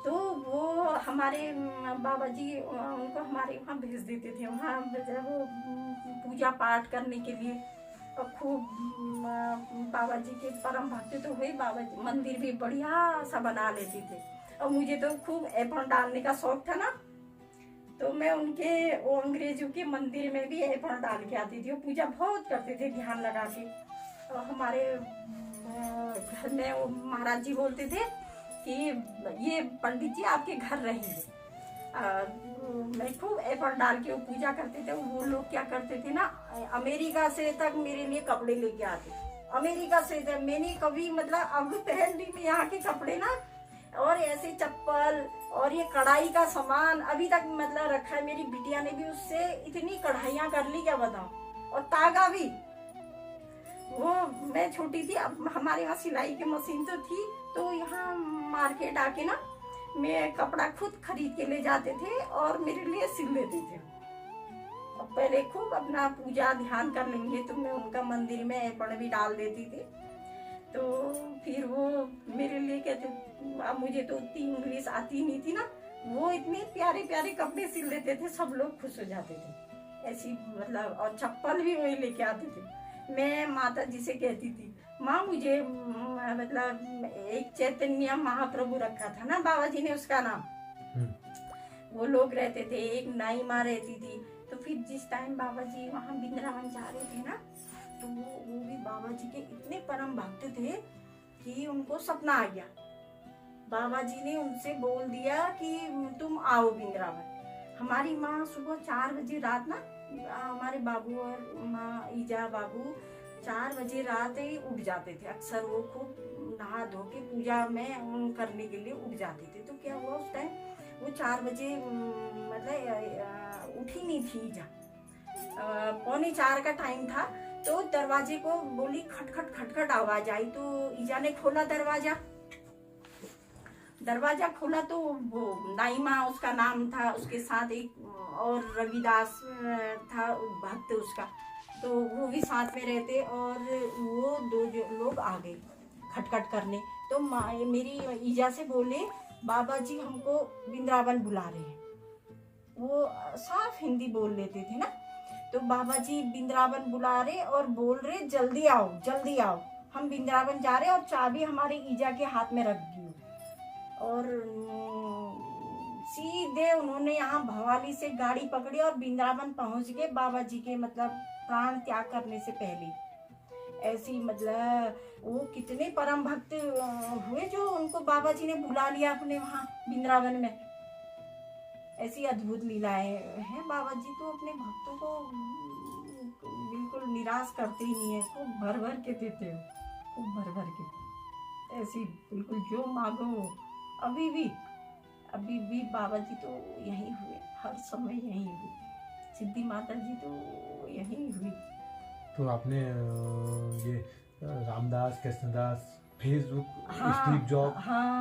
तो वो हमारे बाबा जी उनको हमारे वहाँ भेज देते थे। वहाँ वो पूजा पाठ करने के लिए और खूब बाबा जी के परम भक्त तो हुए। बाबा जी मंदिर भी बढ़िया सा बना लेते थे और मुझे तो खूब एप्रन डालने का शौक था ना, तो मैं उनके वो अंग्रेजों के मंदिर में भी एप्रन डाल के आती थी। वो पूजा बहुत करते थे ध्यान लगा के। और हमारे घर में वो महाराज जी बोलते थे कि ये पंडित जी आपके घर रहेंगे। मैं खूब एप्रन डाल के वो पूजा करते थे। वो लोग क्या करते थे ना, अमेरिका से तक मेरे लिए कपड़े लेके आते। अमेरिका से तक मैंने कभी मतलब अब पहन ली मैं यहाँ के कपड़े ना, और ऐसे चप्पल और ये कढ़ाई का सामान अभी तक मतलब रखा है। मेरी बिटिया ने भी उससे इतनी कढ़ाइयाँ कर ली क्या बताऊं। और तागा भी, वो मैं छोटी थी, अब हमारे यहाँ सिलाई की मशीन तो थी, तो यहाँ मार्केट आके ना मैं कपड़ा खुद खरीद के ले जाते थे और मेरे लिए सिल लेते थे। और पहले खूब अपना पूजा ध्यान कर लेंगे तो मैं उनका मंदिर में एप्रन भी डाल देती थी। तो फिर वो मेरे लिए कहते, अब मुझे तो उतनी इंग्लिश आती नहीं थी ना, वो इतने प्यारे प्यारे कपड़े सिल देते थे, सब लोग खुश हो जाते थे ऐसी मतलब। और चप्पल भी वही लेके आते थे। मैं माता जी से कहती थी, माँ मुझे मतलब एक चैतन्य महाप्रभु रखा था ना बाबा जी ने उसका नाम, वो लोग रहते थे, एक नाई माँ रहती थी। तो फिर जिस टाइम बाबा जी वहाँ वृंदावन जा रहे थे ना, तो वो भी बाबा जी के इतने परम भक्त थे कि उनको सपना आ गया। बाबा जी ने उनसे बोल दिया कि तुम आओ वृंदावन। हमारी माँ सुबह 4 बजे रात ना, हमारे बाबू और माँ ईजा बाबू 4 बजे रात ही उठ जाते थे अक्सर। वो खूब नहा धो के पूजा में करने के लिए उठ जाते थे। तो क्या हुआ उस टाइम वो 4 बजे मतलब उठी नहीं थी ईजा, 3:45 का टाइम था। तो दरवाजे को बोली खटखट खटखट आवाज आई, तो ईजा ने खोला दरवाजा खोला तो वो नाइमा उसका नाम था, उसके साथ एक और रविदास था भक्त उसका, तो वो भी साथ में रहते। और वो 2 लोग आ गए खटखट करने। तो मेरी ईजा से बोले बाबा जी हमको वृंदावन बुला रहे हैं। वो साफ हिंदी बोल लेते थे ना, तो बाबा जी वृंदावन बुला रहे और बोल रहे जल्दी आओ हम वृंदावन जा रहे हैं। और चाबी हमारे ईजा के हाथ में रख दी। और सीधे उन्होंने यहाँ भवाली से गाड़ी पकड़ी और वृंदावन पहुंच गए बाबा जी के मतलब प्राण त्याग करने से पहले। ऐसी मतलब वो कितने परम भक्त हुए जो उनको बाबा जी ने बुला लिया अपने वहाँ वृंदावन में। ऐसी अद्भुत लीलाएं हैं। बाबा जी तो अपने भक्तों को बिल्कुल निराश करते ही नहीं है, खूब भर भर के देते हो, खूब भर भर के। ऐसी बिल्कुल जो मांगो। अभी भी बाबा जी तो यहीं हुए, हर समय यहीं हुए। सिद्धि माता जी तो यहीं हुई। तो आपने ये Ramdas, Krishnadas, Facebook, Steve job,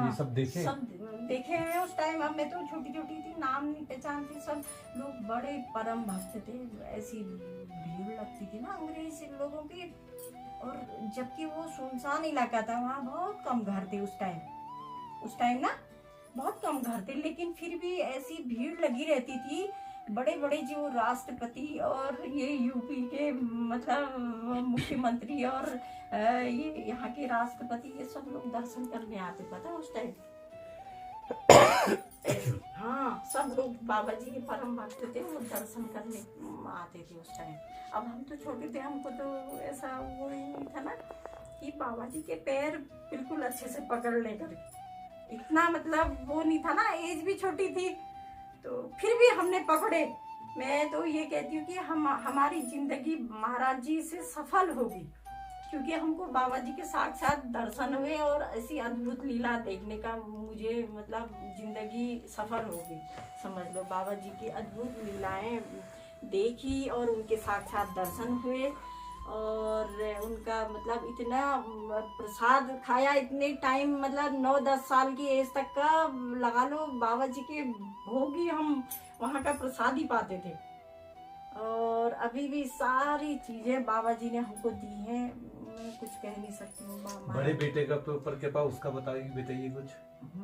ये सब देखे? सब देखे हैं उस टाइम। अब मैं तो छोटी छोटी थी, नाम नहीं पहचानती। सब लोग बड़े परम भक्त थे। ऐसी भीड़ लगती थी ना अंग्रेज लोगों की, और जबकि वो सुनसान इलाका था, वहाँ बहुत कम घर थे उस टाइम ना बहुत कम घर थे, लेकिन फिर भी ऐसी भीड़ लगी रहती थी। बड़े बड़े जो राष्ट्रपति और ये यूपी के मतलब मुख्यमंत्री और ये यहाँ के राष्ट्रपति, ये सब लोग दर्शन करने आते, पता उस टाइम। हाँ, सब लोग बाबा जी के परम भक्त थे, वो दर्शन करने आते थे उस टाइम। अब हम तो छोटे थे, हमको तो ऐसा वो ही नहीं था ना कि बाबा जी के पैर बिल्कुल अच्छे से पकड़ ले करके, इतना मतलब वो नहीं था ना, एज भी छोटी थी, तो फिर भी हमने पकड़े। मैं तो ये कहती हूँ कि हमारी जिंदगी महाराज जी से सफल होगी, क्योंकि हमको बाबा जी के साक्षात दर्शन हुए और ऐसी अद्भुत लीला देखने का मुझे मतलब जिंदगी सफल होगी, समझ लो। बाबा जी की अद्भुत लीलाएं देखी और उनके साक्षात दर्शन हुए, और उनका मतलब इतना प्रसाद खाया इतने टाइम, मतलब 9-10 साल की एज तक का लगा लो, बाबा जी के भोग ही हम वहाँ का प्रसाद ही पाते थे। और अभी भी सारी चीजें बाबा जी ने हमको दी हैं, मैं कुछ कह नहीं सकती हूँ। बड़े बेटे का तो ऊपर के पास उसका बताइए कुछ,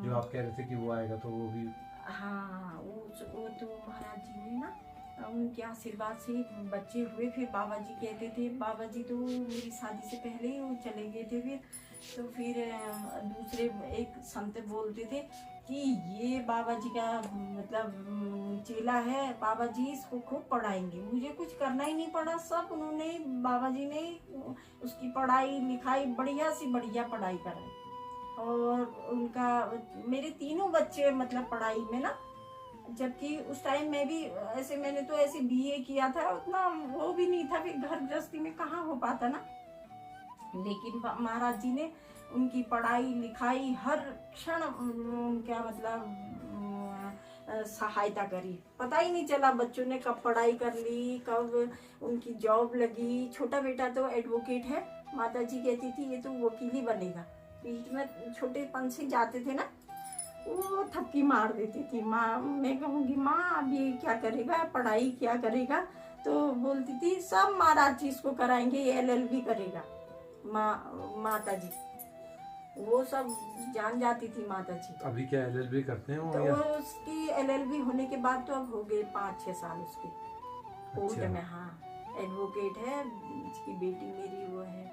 जो आप कह रहे थे कि वो आएगा, तो वो भी। हाँ, वो तो महाराज जी ने ना उनके आशीर्वाद से बच्चे हुए। फिर बाबा जी कहते थे, बाबा जी तो मेरी शादी से पहले ही वो चले गए थे। फिर दूसरे एक संत बोलते थे कि ये बाबा जी का मतलब चेला है, बाबा जी इसको खूब पढ़ाएंगे। मुझे कुछ करना ही नहीं पड़ा, सब उन्होंने, बाबा जी ने उसकी पढ़ाई लिखाई बढ़िया सी बढ़िया पढ़ाई कराई। और उनका मेरे तीनों बच्चे मतलब पढ़ाई में ना, जबकि उस टाइम मैं भी ऐसे, मैंने तो ऐसे बीए किया था, उतना वो भी नहीं था, फिर घर गृहस्थी में कहाँ हो पाता ना। लेकिन महाराज जी ने उनकी पढ़ाई लिखाई हर क्षण उनका मतलब सहायता करी। पता ही नहीं चला बच्चों ने कब पढ़ाई कर ली, कब उनकी जॉब लगी। छोटा बेटा तो एडवोकेट है, माता जी कहती थी ये तो वकील ही बनेगा। बीच में छोटेपन से जाते थे ना, वो थपकी मार देती थी माँ। मैं कहूँगी माँ अब ये क्या करेगा, पढ़ाई क्या करेगा, तो बोलती थी सब महाराज जी इसको कराएंगे, ये LLB करेगा। माता जी वो सब जान जाती थी माता जी। अभी क्या LLB करते हैं वो? तो उसकी LLB होने के बाद तो अब हो गए 5-6 साल उसके कोर्ट में। हाँ, एडवोकेट है। उसकी बेटी मेरी वो है,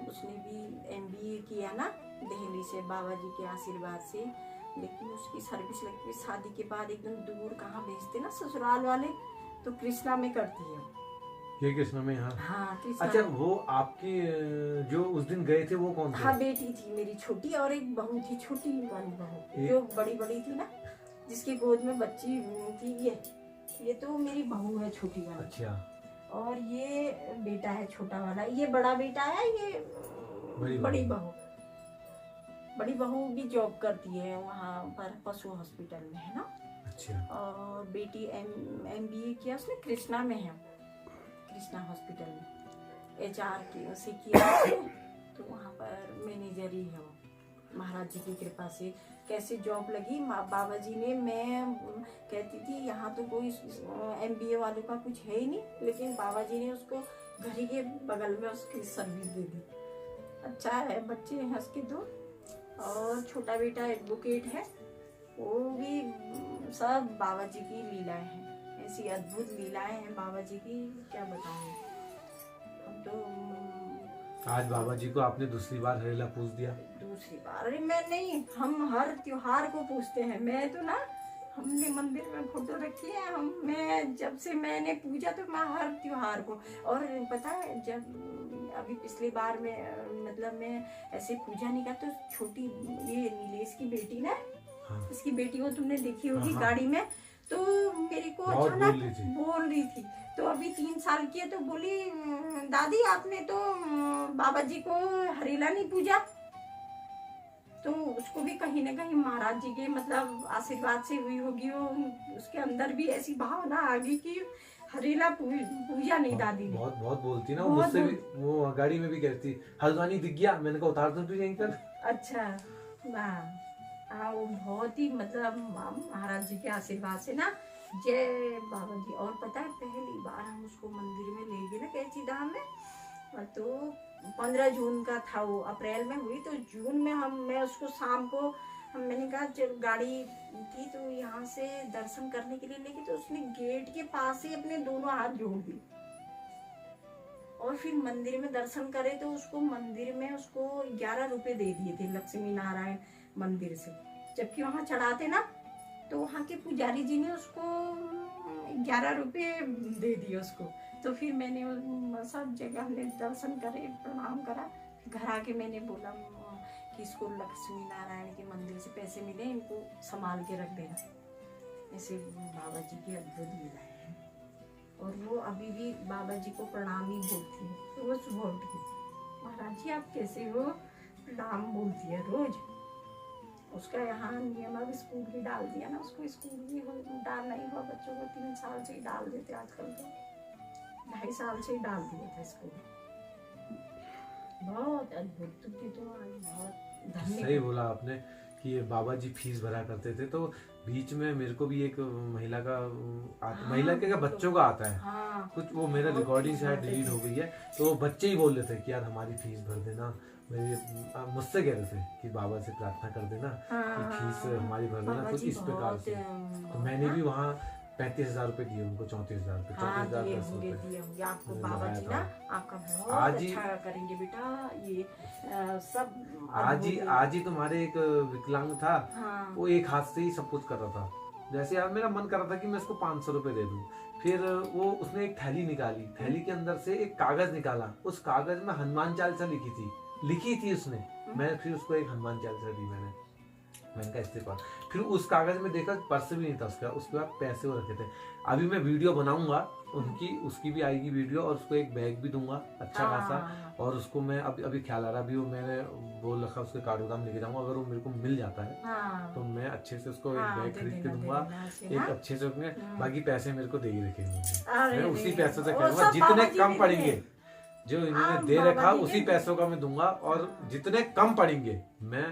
उसने भी MBA किया ना दिल्ली से बाबा जी के आशीर्वाद से। लेकिन उसकी सर्विस लगी, शादी के बाद एकदम दूर कहाँ भेजते ना ससुराल वाले, तो कृष्णा में करती है ये। कृष्णा में? हाँ, कृष्णा। अच्छा, वो आपकी जो उस दिन गए थे वो कौन थे? हाँ, बेटी थी मेरी छोटी, और एक बहू थी, छोटी वाली बहू जो बड़ी बड़ी थी ना, जिसकी गोद में बच्ची थी। ये तो मेरी बहू है छोटी वाली। अच्छा। और ये बेटा है छोटा वाला, ये बड़ा बेटा है, ये बड़ी बहू भी जॉब करती है वहाँ पर पशु हॉस्पिटल में, है ना। अच्छा। और बेटी MBA किया उसने, कृष्णा में है, कृष्णा हॉस्पिटल में HR की उसे किया, तो वहाँ पर मैनेजर ही है वो। महाराज जी की कृपा से कैसे जॉब लगी बाबा जी ने। मैं कहती थी यहाँ तो कोई MBA वालों का कुछ है ही नहीं, लेकिन बाबा जी ने उसको घर ही के बगल में उसकी सर्विस दे दी। अच्छा है, बच्चे हैं उसके 2, और छोटा बेटा एडवोकेट है। वो भी सब बाबा जी की लीलाएं हैं, ऐसी अद्भुत लीलाएं हैं बाबा जी की, क्या बताऊं। हम तो आज बाबा जी को आपने दूसरी बार हरेला पूछ दिया? दूसरी बार? अरे मैं नहीं, हम हर त्योहार को पूछते हैं। मैं तो ना, हमने मंदिर में फोटो रखी है, मैं जब से मैंने पूजा तो मैं हर त्योहार को। और पता है, जब अभी पिछली बार में मतलब मैं ऐसे पूजा नहीं करती, तो छोटी ये नीलेश की बेटी ना, हाँ। इसकी बेटी को तुमने देखी होगी हाँ। गाड़ी में, तो मेरे को बहुत अचानक बोल रही थी। तो अभी 3 साल की है, तो बोली दादी आपने तो बाबा जी को हरेला नहीं पूजा। तो उसको भी कहीं ना कहीं महाराज जी के मतलब आशीर्वाद से हुई होगी, वो उसके अंदर भी ऐसी भावना आ गई कि हरेला पूजा नहीं दादी ने। बहुत बहुत बोलती ना, वो बहुत मुझसे भी, वो गाड़ी में भी कहती हल्द्वानी दिख गया, मैंने कहा उतार दूं तुझे यहीं पर। अच्छा, हाँ, वो बहुत ही मतलब महाराज जी के आशीर्वाद से ना, जय बाबा जी। और पता है पहली बार हम उसको मंदिर में ले गए ना कैची धाम में, तो 15 जून का था वो, अप्रैल में हुई, तो जून में मैं उसको शाम को मैंने कहा जब गाड़ी थी तो यहाँ से दर्शन करने के लिए लेके, तो उसने गेट के पास ही अपने दोनों हाथ जोड़ दिए और फिर मंदिर में दर्शन करे। तो उसको मंदिर में उसको 11 रुपए दे दिए थे लक्ष्मी नारायण मंदिर से, जबकि वहाँ चढ़ाते ना, तो वहाँ के पुजारी जी ने उसको 11 रुपए दे दिए उसको। तो फिर मैंने सब जगह हमने दर्शन करे, प्रणाम करा, घर आके मैंने बोला कि इसको लक्ष्मी नारायण के मंदिर से पैसे मिले, इनको संभाल के रख देना। ऐसे बाबा जी की अद्भुत लीलाएं हैं। और वो अभी भी बाबा जी को प्रणाम ही बोलती है, तो वो सुबह उठ के महाराज जी आप कैसे हो, प्रणाम बोलती है रोज। उसका यहाँ नियम, अब स्कूल भी डाल दिया ना उसको, स्कूल भी डालना ही हुआ बच्चों को, 3 साल से ही डाल देते आजकल, तो 2.5 साल से ही डाल दिया था स्कूल। बहुत अद्भुत, तुमने तो आज बहुत धन्य। सही बोला आपने कि ये बाबा जी फीस भरा करते थे, तो बीच में मेरे को भी एक महिला का महिला के क्या बच्चों का आता है, हाँ, कुछ वो मेरा रिकॉर्डिंग शायद डिलीट हो गई है, तो बच्चे ही बोल रहे थे कि यार हमारी फीस भर देना। मुझसे कह रहे थे कि बाबा से प्रार्थना कर देना कि फीस हमारी भर देना, कुछ इस प्रकार से। तो मैंने भी वहाँ 35,000 रुपए दिए उनको, 34,000 रुपए, 34,010 रुपए आपको बाबा जी ना आपका बहुत आज ही अच्छा करेंगे बेटा, ये सब आज ही तुम्हारे एक विकलांग था, हाँ, वो एक हाथ से ही सब कुछ कर रहा था। जैसे यार मेरा मन कर रहा था कि मैं इसको 500 रुपए दे दूं, फिर वो उसने एक थैली निकाली, थैली के अंदर से एक कागज निकाला, उस कागज में हनुमान चालीसा लिखी थी उसने। मैं फिर उसको एक हनुमान चालीसा दी मैंने कहा इससे पढ़। फिर उस कागज में देखा पर्स भी नहीं था उसका, उसके बाद पैसे वो रखे थे। अभी मैं वीडियो बनाऊंगा उसकी भी आएगी वीडियो, और उसको एक बैग भी दूंगा अच्छा खासा, और उसको मैं अभी ख्याल आ रहा, अभी वो मैंने बोल रखा उसके कार्डोग्राम लेके जाऊंगा, अगर वो मेरे को मिल जाता है तो मैं अच्छे से उसको एक बैग खरीद के दूंगा, एक अच्छे से उसमें, बाकी पैसे मेरे को दे ही रखेंगे, मैं उसी पैसे से करूंगा, जितने कम पड़ेंगे जो इन्होंने दे रखा उसी पैसों का मैं दूंगा, और जितने कम पड़ेंगे मैं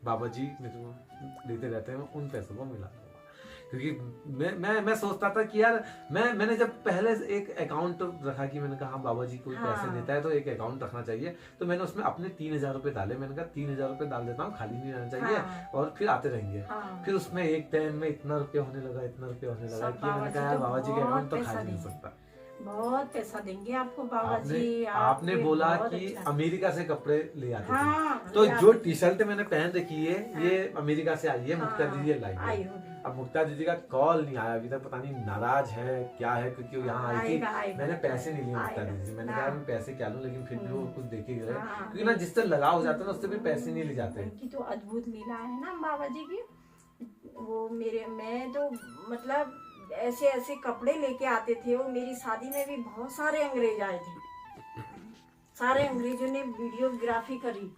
बाबा जी मेरे को देते रहते हैं, उन पैसों को मिला दूंगा। क्योंकि मैं सोचता था कि यार मैंने जब पहले एक अकाउंट रखा कि मैंने कहा हाँ बाबा जी कोई पैसे देता है तो एक अकाउंट रखना चाहिए, तो मैंने उसमें अपने 3,000 रुपए डाले। मैंने कहा 3,000 रुपए डाल देता हूँ, खाली नहीं रहना चाहिए, और फिर आते रहेंगे। फिर उसमें एक टाइम में इतना रुपये होने लगा कि मैंने कहा यार बाबा जी का अकाउंट तो खाली नहीं सकता, बहुत पैसा देंगे आपको बाबा जी। आपने बोला कि अच्छा। अमेरिका से कपड़े ले आते हाँ, तो जो टी शर्ट मैंने पहन रखी है ये अमेरिका से आई है, मुक्ता दीदी लाई है। अब मुक्ता दीदी का कॉल नहीं आया अभी तक, पता नहीं नाराज है क्या है, क्योंकि वो यहाँ आई थी, मैंने पैसे नहीं लिए मुक्ता दीदी से। मैंने कहा मैं पैसे क्या लूं, लेकिन फिर भी वो कुछ देखे गए, क्योंकि ना जिससे लगाव हो जाता है ना उससे भी पैसे नहीं ले जाते। उनकी तो अद्भुत लीला है ना बाबा जी की। वो मैं तो मतलब ऐसे कपड़े लेके आते थे। वो मेरी शादी में भी बहुत सारे अंग्रेज आए थे, सारे अंग्रेजों ने वीडियोग्राफी करी।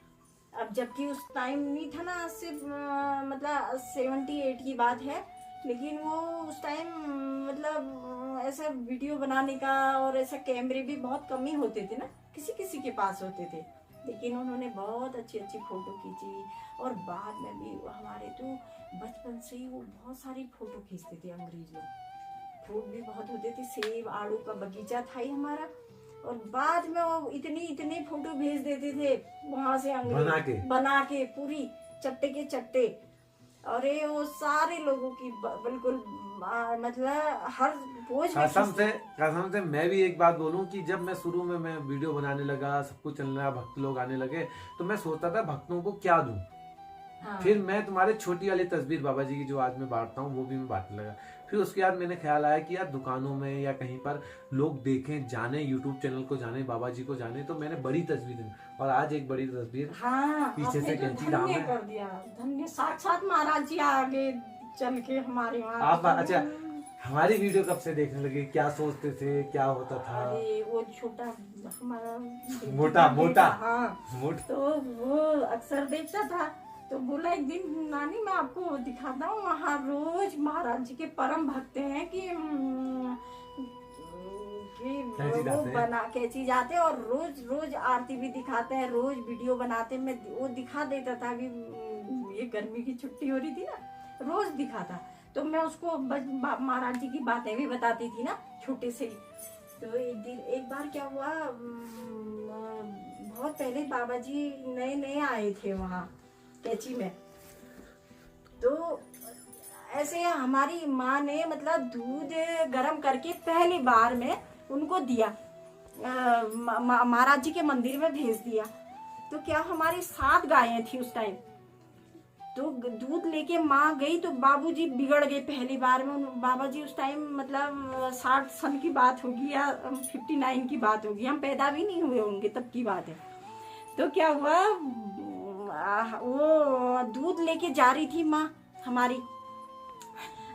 अब जबकि उस टाइम नहीं था ना, सिर्फ मतलब 78 की बात है, लेकिन वो उस टाइम मतलब ऐसा वीडियो बनाने का और ऐसा कैमरे भी बहुत कम ही होते थे ना, किसी के पास होते थे, लेकिन उन्होंने बहुत अच्छी फोटो खींची। और बाद में भी हमारे तो बचपन से ही वो बहुत सारी फोटो खींचते थे अंग्रेज लोग, फ्रूट भी बहुत होते थे, सेब आड़ू का बगीचा था ही हमारा। और बाद में वो इतनी फोटो भेज देते थे वहां से अंग्रेज बना के पूरी चट्टे के चट्टे। और ये वो सारे लोगों की बिल्कुल मतलब हर पोज कसम से मैं भी एक बात बोलूं कि जब मैं शुरू में मैं वीडियो बनाने लगा, सब कुछ चलने लगा, भक्त लोग आने लगे, तो मैं सोचता था भक्तों को क्या दूं, फिर मैं तुम्हारे छोटी वाली तस्वीर बाबा जी की जो आज मैं बांटता हूँ वो भी मैं बांटने लगा। फिर उसके बाद मैंने ख्याल आया कि यार दुकानों में या कहीं पर लोग देखें, जाने, यूट्यूब चैनल को जाने, बाबा जी को जाने, तो मैंने बड़ी तस्वीर दी। और आज एक बड़ी तस्वीर हाँ, पीछे से आपने तो कैंची दाम धन्य है। कर दिया, धन्य। साक्षात महाराज जी आगे चल के हमारे वहाँ। आप अच्छा, हमारी वीडियो कब से देखने लगे? क्या सोचते थे, क्या होता था? अरे वो छोटा हमारा मोटा मोटा हाँ, मोटा तो वो अक्सर देखता था। तो बोला एक दिन, नानी मैं आपको दिखाता हूँ, वहाँ रोज महाराज जी के परम भक्त हैं कि कैंची वो जाते हैं। बना कैंची जाते हैं और रोज रोज आरती भी दिखाते हैं, रोज वीडियो बनाते हैं। मैं वो दिखा देता था। अभी ये गर्मी की छुट्टी हो रही थी ना, रोज दिखाता। तो मैं उसको महाराज जी की बातें भी बताती थी ना, छोटे से ही। तो एक बार क्या हुआ, बहुत पहले बाबा जी नए नए आए थे वहाँ कैंची में। तो ऐसे हमारी माँ ने मतलब दूध गर्म करके पहली बार में उनको दिया, महाराज जी के मंदिर में भेज दिया। तो क्या हमारी 7 गायें थी उस टाइम। तो दूध लेके माँ गई तो बाबूजी बिगड़ गए पहली बार में। बाबा जी उस टाइम मतलब 60 सन की बात होगी या 59 की बात होगी, हम पैदा भी नहीं हुए होंगे तब की बात है। तो क्या हुआ, वो दूध लेके जा रही थी माँ हमारी,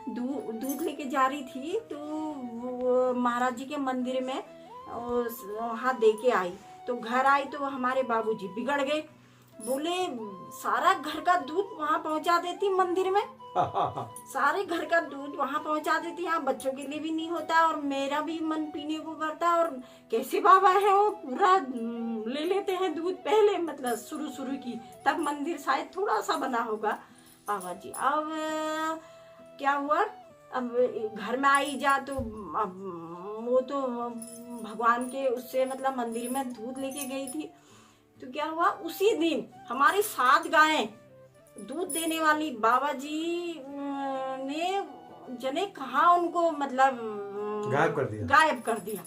दूध लेके जा रही थी। तो महाराज जी के मंदिर में वहाँ दे के आई। तो घर आई तो हमारे बाबूजी बिगड़ गए, बोले सारा घर का दूध वहाँ पहुँचा देती मंदिर में, सारे घर का दूध वहाँ पहुँचा देती, यहाँ बच्चों के लिए भी नहीं होता और मेरा भी मन पीने को करता। और कैसे बाबा है वो पूरा ले लेते हैं दूध पहले, मतलब शुरू की, तब मंदिर शायद थोड़ा सा बना होगा बाबा जी। अब क्या हुआ, अब घर में आई जा तो अब वो तो भगवान के उससे मतलब मंदिर में दूध लेके गई थी। तो क्या हुआ, उसी दिन हमारी 7 गायें दूध देने वाली बाबा जी ने जने कहा उनको मतलब गायब कर दिया।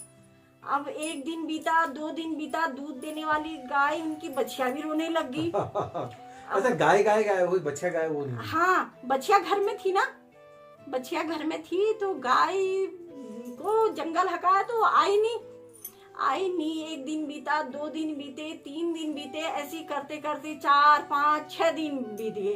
अब 1 दिन बीता, 2 दिन बीता, दूध देने वाली गाय उनकी बछिया भी रोने लग गई। अच्छा, गाय वो बच्चा गाय वो नहीं। हाँ, बछिया घर में थी ना, बछिया घर में थी। तो गाय को जंगल हकाया तो आई नहीं। 1 दिन बीता, 2 दिन बीते, 3 दिन बीते, ऐसे करते करते 4, 5, 6 दिन बीत गए।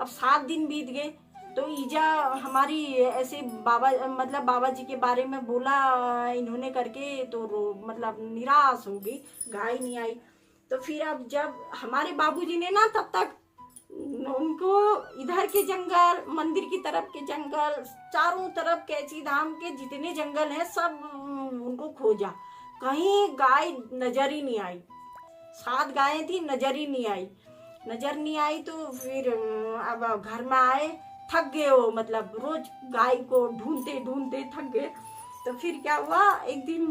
अब 7 दिन बीत गए। तो ईजा हमारी ऐसे बाबा जी के बारे में बोला इन्होंने करके, तो मतलब निराश हो गई, गाय नहीं आई। तो फिर अब जब हमारे बाबूजी ने ना, तब तक उनको इधर के जंगल, मंदिर की तरफ के जंगल, चारों तरफ कैंची धाम के जितने जंगल हैं सब उनको खोजा, कहीं गाय नजर ही नहीं आई। 7 गायें थी, नजर ही नहीं आई। तो फिर अब घर में आए, थक गए वो, मतलब रोज गाय को ढूंढते थक गए। तो फिर क्या हुआ, एक दिन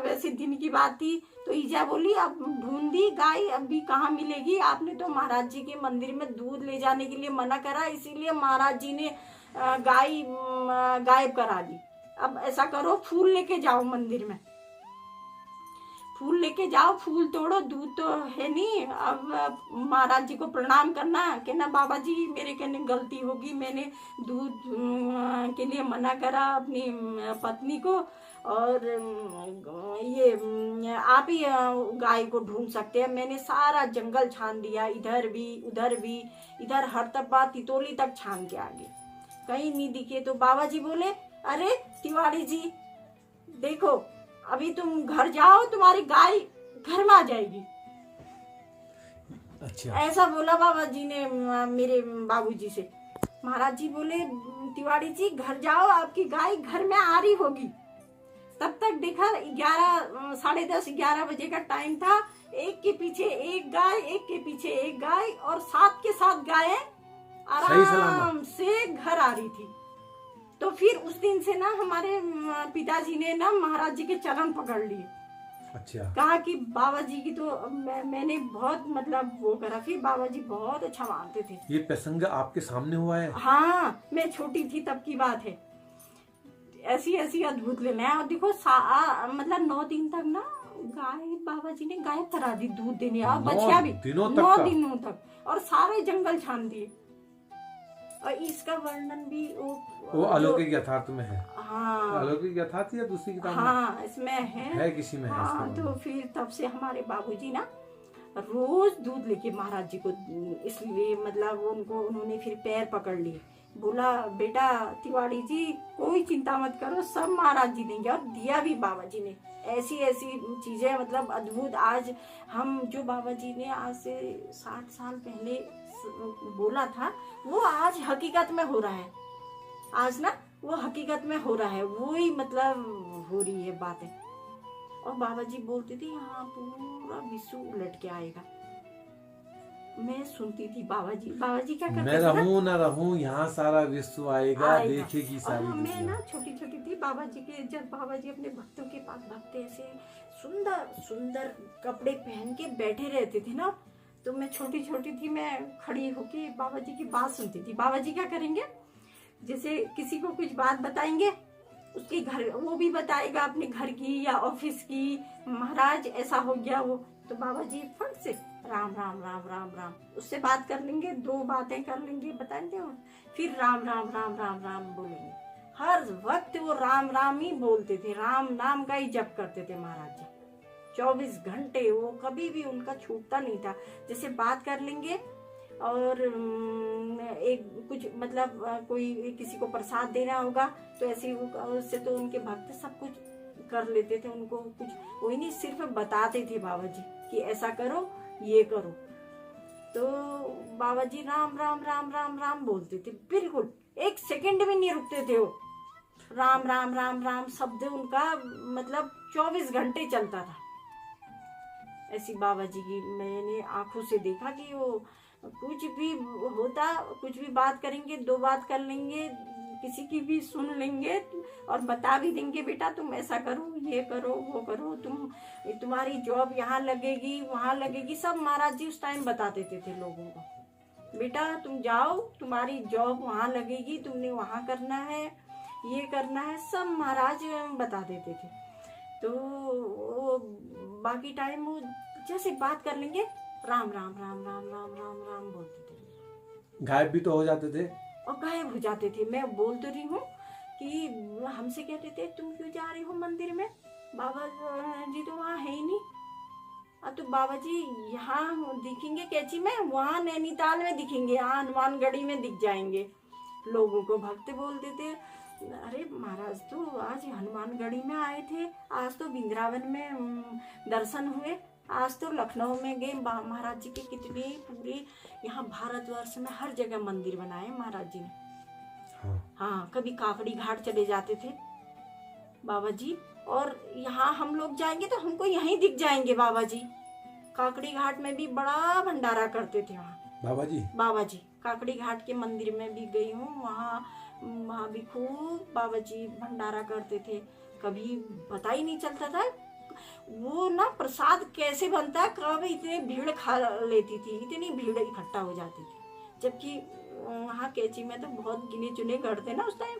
वैसे दिन की बात थी, तो ईजा बोली अब ढूंढी गाय, अभी कहाँ मिलेगी, आपने तो महाराज जी के मंदिर में दूध ले जाने के लिए मना करा, इसीलिए महाराज जी ने गाय गायब करा दी। अब ऐसा करो, फूल लेके जाओ मंदिर में, फूल लेके जाओ, फूल तोड़ो, दूध तो है नहीं। अब महाराज जी को प्रणाम करना, कहना बाबा जी मेरे कहने गलती होगी, मैंने दूध के लिए मना करा अपनी पत्नी को, और ये आप ही गाय को ढूंढ सकते हैं। मैंने सारा जंगल छान दिया, इधर भी उधर भी, इधर हर तब्बा तितोली तक छान के आगे, कहीं नहीं दिखे। तो बाबा जी बोले, अरे तिवारी जी देखो, अभी तुम घर जाओ, तुम्हारी गाय घर में आ जाएगी। अच्छा, ऐसा बोला बाबा जी ने मेरे बाबूजी से। महाराज जी बोले, तिवारी जी घर जाओ, आपकी गाय घर में आ रही होगी। तब तक देखा 11, 10:30, 11 बजे का टाइम था। एक के पीछे एक गाय, एक के पीछे एक गाय, और 7 के 7 गायें आराम से घर आ रही थी। तो फिर उस दिन से ना हमारे पिताजी ने ना महाराज जी के चरण पकड़ लिए। अच्छा, कहा कि बाबा जी की तो मैंने बहुत मतलब वो करा। फिर बाबा जी बहुत अच्छा मानते थे। ये प्रसंग आपके सामने हुआ है? हाँ, मैं छोटी थी तब की बात है। ऐसी अद्भुत लेना है। और देखो मतलब 9 दिन तक ना गाय बाबा जी ने गायब करा दी दूध देने, और बछिया भी 9 दिनों तक, और सारे जंगल छान दिए। और इसका वर्णन भी वो अलौकिक यथार्थ में है। हाँ अलौकिक यथार्थ या दूसरी किताब में हाँ इसमें है किसी में है इसका हाँ। वर्णन? तो फिर तब से हमारे बाबूजी ना रोज दूध लेके महाराज जी को, इसलिए मतलब उन्होंने फिर पैर पकड़ लिए, बोला बेटा तिवारी जी कोई चिंता मत करो, सब महाराज जी देंगे। और दिया भी बाबा जी ने। ऐसी ऐसी चीजें मतलब अद्भुत। आज हम जो बाबा जी ने आज से 60 साल पहले बोला था वो आज हकीकत में हो रहा है। आज ना वो हकीकत में हो रहा है, वो ही मतलब हो रही है बातें। और बाबा जी बोलते थे यहाँ पूरा विश्व उलट के आएगा। मैं सुनती थी बाबा जी क्या करते मैं थे ना, रहूं ना रहूं यहाँ सारा विश्व आएगा, देखेगी और सारी मैं दुनिया। ना छोटी छोटी थी बाबा जी के, जब बाबा जी अपने भक्तों के पास भक्त ऐसे सुंदर सुंदर कपड़े पहन के बैठे रहते थे ना, तो मैं छोटी छोटी थी, मैं खड़ी होके बाबा जी की बात सुनती थी। बाबा जी क्या करेंगे, जैसे किसी को कुछ बात बताएंगे, उसके घर वो भी बताएगा अपने घर की या ऑफिस की, महाराज ऐसा हो गया वो, तो बाबा जी फट से राम राम राम राम राम उससे बात कर लेंगे, 2 बातें कर लेंगे, बताएंगे, फिर राम राम राम राम राम बोलेंगे। हर वक्त वो राम राम ही बोलते थे, राम नाम का ही जप करते थे महाराज जी 24 घंटे। वो कभी भी उनका छूटता नहीं था। जैसे बात कर लेंगे और एक कुछ मतलब कोई किसी को प्रसाद देना होगा तो ऐसे उससे तो उनके भक्त सब कुछ कर लेते थे, उनको कुछ वही नहीं, सिर्फ बताते थे बाबा जी कि ऐसा करो ये करो। तो बाबा जी राम राम राम राम राम बोलते थे, बिल्कुल 1 सेकंड भी नहीं रुकते थे वो। राम राम राम राम शब्द उनका मतलब 24 घंटे चलता था। ऐसी बाबा जी की मैंने आंखों से देखा कि वो कुछ भी होता, कुछ भी बात करेंगे, 2 बात कर लेंगे, किसी की भी सुन लेंगे और बता भी देंगे बेटा तुम ऐसा करो, ये करो, वो करो, तुम्हारी जॉब यहाँ लगेगी, वहाँ लगेगी। सब महाराज जी उस टाइम बता देते थे लोगों को, बेटा तुम जाओ, तुम्हारी जॉब वहाँ लगेगी, तुमने वहाँ करना है, ये करना है, सब महाराज बता देते थे। तो बाकी टाइम वो जैसे बात कर लेंगे राम राम राम राम राम राम राम बोलते थे। गायब भी तो हो जाते थे और गायब हो जाते थे। मैं बोल तो रही हूँ कि हमसे कहते थे तुम क्यों जा रही हो मंदिर में, बाबा जी तो वहाँ है ही नहीं। तो बाबा जी यहाँ दिखेंगे कैची में, वहाँ नैनीताल में दिखेंगे, यहाँ हनुमानगढ़ी में दिख जाएंगे। लोगों को भक्त बोलते थे अरे महाराज तो आज हनुमानगढ़ी में आए थे, आज तो वृंदावन में दर्शन हुए, आज तो लखनऊ में गए। महाराज जी के कितने पूरे यहाँ भारतवर्ष में हर जगह मंदिर बनाए महाराज जी ने। हाँ कभी काकड़ी घाट चले जाते थे बाबा जी, और यहाँ हम लोग जाएंगे तो हमको यहीं दिख जाएंगे बाबा जी। काकड़ी घाट में भी बड़ा भंडारा करते थे वहाँ बाबा जी। काकड़ी घाट के मंदिर में भी गई हूँ, वहाँ भी खूब बाबा जी भंडारा करते थे। कभी पता ही नहीं चलता था वो ना प्रसाद कैसे बनता है, कब इतनी भीड़ खा लेती थी, इतनी भीड़ इकट्ठा हो जाती थी। जबकि वहाँ कैंची में तो बहुत गिने चुने घर थे ना उस टाइम।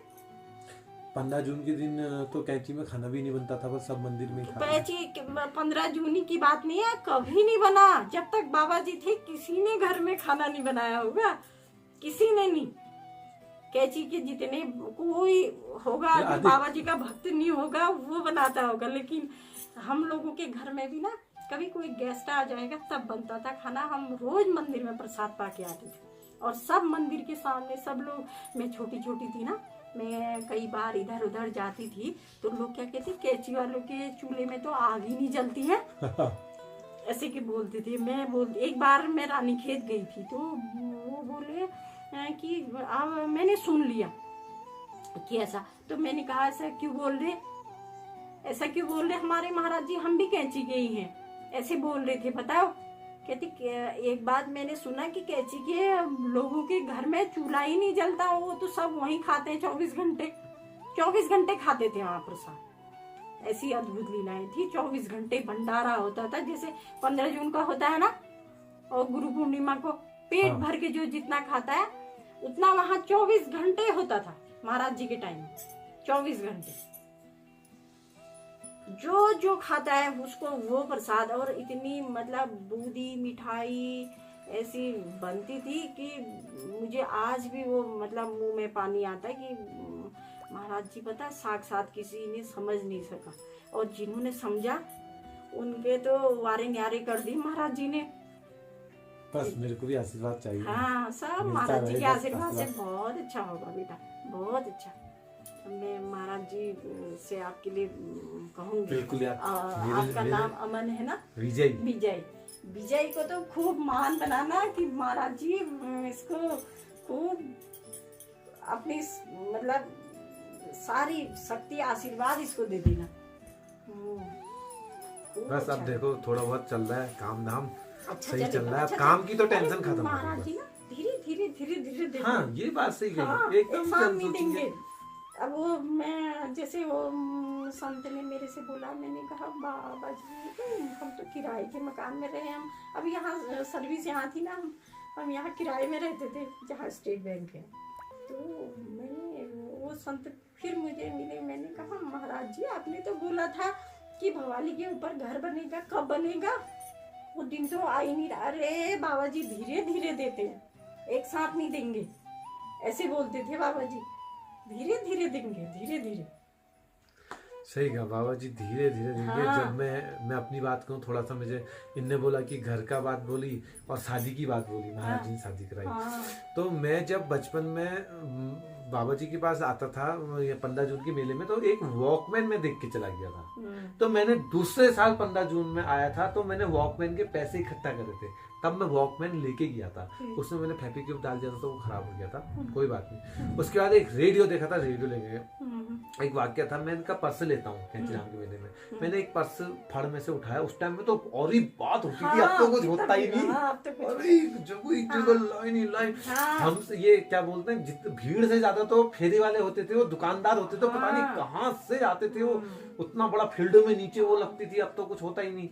15 जून के दिन तो कैंची में खाना भी नहीं बनता था, बस सब मंदिर में खा। कैंची 15 जून की बात नहीं है, कभी नहीं बना। जब तक बाबा जी थे किसी ने घर में खाना नहीं बनाया होगा, किसी ने नहीं। कैंची के जितने कोई होगा जो बाबा जी का भक्त नहीं होगा वो बनाता होगा, लेकिन हम लोगों के घर में भी ना कभी कोई गेस्ट आ जाएगा तब बनता था खाना। हम रोज मंदिर में प्रसाद पा के आते थे और सब मंदिर के सामने सब लोग। मैं छोटी छोटी थी ना, मैं कई बार इधर उधर जाती थी तो लोग क्या कहते, कैंची वालों के चूल्हे में तो आग ही नहीं जलती है ऐसे कि बोलते थे। एक बार मैं रानीखेत गई थी तो वो बोले कि मैंने सुन लिया कि ऐसा, तो मैंने कहा ऐसा क्यों बोल रहे, ऐसा क्यों बोल रहे हमारे महाराज जी, हम भी कैंची के ही हैं, ऐसे बोल रहे थे बताओ। कहती एक बात मैंने सुना कि कैंची के लोगों के घर में चूल्हा ही नहीं जलता, वो तो सब वहीं खाते हैं 24 घंटे खाते थे वहाँ प्रसाद। ऐसी अद्भुत लीलाएं थी। 24 घंटे भंडारा होता था, जैसे 15 जून का होता है ना, और गुरु पूर्णिमा को पेट भर के जो जितना खाता है उतना वहाँ 24 घंटे होता था महाराज जी के टाइम। 24 घंटे जो खाता है उसको वो प्रसाद, और इतनी मतलब बूंदी मिठाई ऐसी बनती थी कि मुझे आज भी वो मतलब मुंह में पानी आता है कि महाराज जी पता साक्षात किसी ने समझ नहीं सका, और जिन्होंने समझा उनके तो वारे न्यारे कर दी महाराज जी ने। बस मेरे को भी आशीर्वाद चाहिए। हाँ, सब मिलता महाराज जी के रहेगा आशीर्वाद से आशीर्वाद। बहुत अच्छा होगा बेटा, बहुत अच्छा। मैं महाराज जी से आपके लिए कहूँगी। बिल्कुल यार। आपका नाम अमन है ना? विजय। विजय। विजय को तो खूब मान बनाना कि महाराज जी इसको खूब अपनी मतलब सारी शक्ति आशीर्वाद इसको दे देना। खूब बस अब अच्छा। देखो थोड़ा बहुत चल रहा है काम धाम, अच्छा सही चल चलेगा, रहा है। अच्छा अब काम चलेगा। की तो टेंशन अरे खत्म हो महाराज गई। जी ना धीरे धीरे धीरे धीरे देते हाँ ये बात सही हाँ, कही, एकदम एक साथ जल्द नहीं सोचेंगे। देंगे। अब वो मैं जैसे वो संत ने मेरे से बोला, मैंने कहा बाबा जी हम तो किराए के मकान में रहे, हम अब यहाँ सर्विस यहाँ थी ना, हम यहाँ किराए में रहते थे जहाँ स्टेट बैंक है। तो मैंने वो संत फिर मुझे मिले, मैंने कहा महाराज जी आपने तो बोला था कि भवाली के ऊपर घर बनेगा, कब बनेगा? वो दिन तो आ ही नहीं रहा। अरे बाबा जी धीरे धीरे देते हैं, एक साथ नहीं देंगे, ऐसे बोलते थे बाबा जी, धीरे धीरे देंगे, धीरे धीरे। सही कहा बाबा जी, धीरे धीरे देंगे। हाँ। जब मैं अपनी बात कहूँ थोड़ा सा, मुझे इनने बोला कि घर का बात बोली और शादी की बात बोली, महाराज जी ने शादी कराई। हाँ। तो मैं जब बचपन में बाबा जी के पास आता था ये 15 जून के मेले में, तो एक वॉकमैन में देख के चला गया था। तो मैंने दूसरे साल 15 जून में आया था, तो मैंने वॉकमैन के पैसे इकट्ठा करे थे, तब मैं वॉकमैन लेके गया था। उसमें मैंने फेविक्विक डाल दिया था तो वो खराब हो गया था, कोई बात नहीं। उसके बाद एक रेडियो देखा था, रेडियो ले गए। एक वाक्य था, मैं इनका पर्स लेता हूँ कैंची राम के मेले में, मैंने एक पर्स फड़ में से उठाया। उस टाइम में तो और ही बात होती थी, अब तो कुछ होता ही नहीं। अरे जगह लाइन ही लाइन। हम ये क्या बोलते हैं, जितनी भीड़ से ज्यादा तो फेरी वाले होते थे, वो दुकानदार होते थे, पता नहीं कहाँ से आते थे वो, उतना बड़ा फील्ड में नीचे वो लगती थी। अब तो कुछ होता ही नहीं,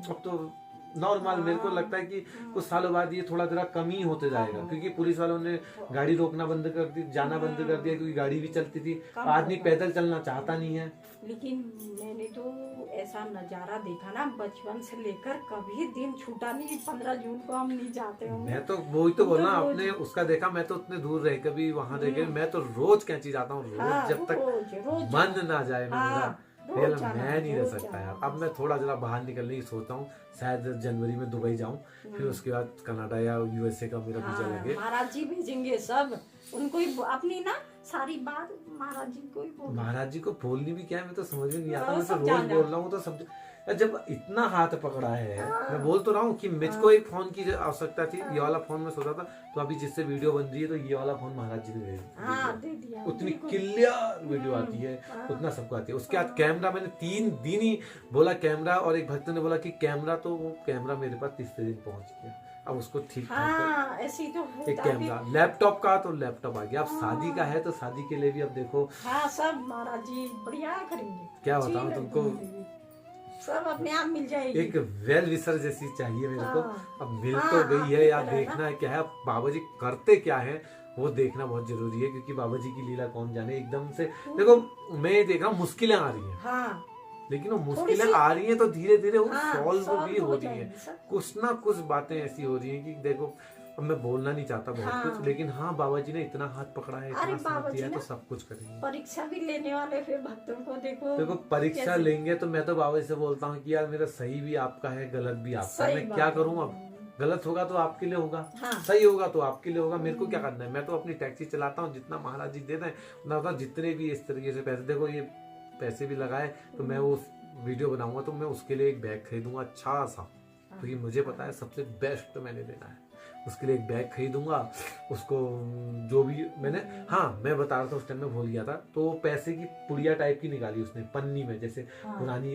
अब तो नॉर्मल। मेरे को लगता है कि कुछ सालों बाद ये थोड़ा जरा कम ही होते जाएगा, क्योंकि पुलिस वालों ने गाड़ी रोकना बंद कर दी, जाना बंद कर दिया, क्योंकि गाड़ी भी चलती थी, आदमी पैदल चलना चाहता नहीं है। लेकिन मैंने तो ऐसा नजारा देखा ना, बचपन से लेकर कभी दिन छूटा नहीं। 15 जून को हम नहीं जाते होंगे। मैं तो वही तो बोलना, आपने उसका देखा, मैं तो उतने दूर रह कभी वहां रह के, मैं तो रोज कैंची जाता हूँ, रोज जब तक मन ना जाए मेरा। मैं नहीं रह सकता यार। अब मैं थोड़ा जरा बाहर निकलने की सोचता हूँ, शायद जनवरी में दुबई जाऊं, फिर उसके बाद कनाडा या यूएसए का मेरा वीजा लगे। महाराज जी भेजेंगे सब, उनको ही अपनी ना सारी बात महाराज जी को ही बोल। महाराज जी को बोलनी भी क्या है, मैं तो समझ में नहीं आता। मैं तो सब रोज जान बोल रहा हूँ, तो सब जब इतना हाथ पकड़ा है, मैं बोल तो रहा हूँ कि मुझको एक फोन की आवश्यकता थी, ये वाला फोन में सोचा था, तो अभी जिससे वीडियो बन रही है, तो ये वाला फोन महाराज जी ने दे दिया। उतनी क्लियर वीडियो आती है, उतना सबको आती है। उसके बाद कैमरा मैंने 3 दिन ही बोला कैमरा, और एक भक्त ने बोला कि कैमरा, तो वो कैमरा मेरे पास तीसरे दिन पहुंच गया। अब उसको ठीक ऐसी तो एक कैमरा, लैपटॉप का तो लैपटॉप आ गया। अब शादी का है तो शादी के लिए भी अब देखो। हाँ, सब महाराज जी बढ़िया करेंगे। क्या बताऊं तुमको, सब अपने आप मिल जाएगी। एक वेल विशर जैसी चाहिए मेरे को। अब मिल तो गई है यार, देखना है क्या है बाबा जी करते क्या है, वो देखना बहुत जरूरी है, क्योंकि बाबा जी की लीला कौन जाने। एकदम से देखो, मैं ये देख रहा हूँ मुश्किलें आ रही हैं, लेकिन वो मुश्किलें आ रही हैं तो धीरे धीरे वो सॉल्व भी हो रही है। कुछ ना कुछ बातें ऐसी हो रही हैं कि देखो, अब मैं बोलना नहीं चाहता बहुत कुछ, लेकिन हाँ बाबा जी ने इतना हाथ पकड़ा है, इतना साथ दिया है, तो सब कुछ करेंगे। परीक्षा भी लेने वाले फिर भक्तों को देखो परीक्षा लेंगे तो मैं तो बाबा जी से बोलता हूँ कि यार मेरा सही भी आपका है, गलत भी आपका है, मैं क्या करूँ अब। गलत होगा तो आपके लिए होगा, सही होगा तो आपके लिए होगा, मेरे को क्या करना है। मैं तो अपनी टैक्सी चलाता हूँ, जितना महाराज जी देते हैं उतना, जितने भी इस तरीके से पैसे, देखो ये पैसे भी लगाए, तो मैं वो वीडियो बनाऊंगा तो मैं उसके लिए एक बैग खरीदूंगा अच्छा सा, क्योंकि मुझे पता है सबसे बेस्ट तो मैंने देना है। उसके लिए एक बैग खरीदूंगा, उसको जो भी मैंने, हाँ मैं बता रहा था उस टाइम में भूल गया था, तो पैसे की पुड़िया टाइप की निकाली उसने पन्नी में, जैसे पुरानी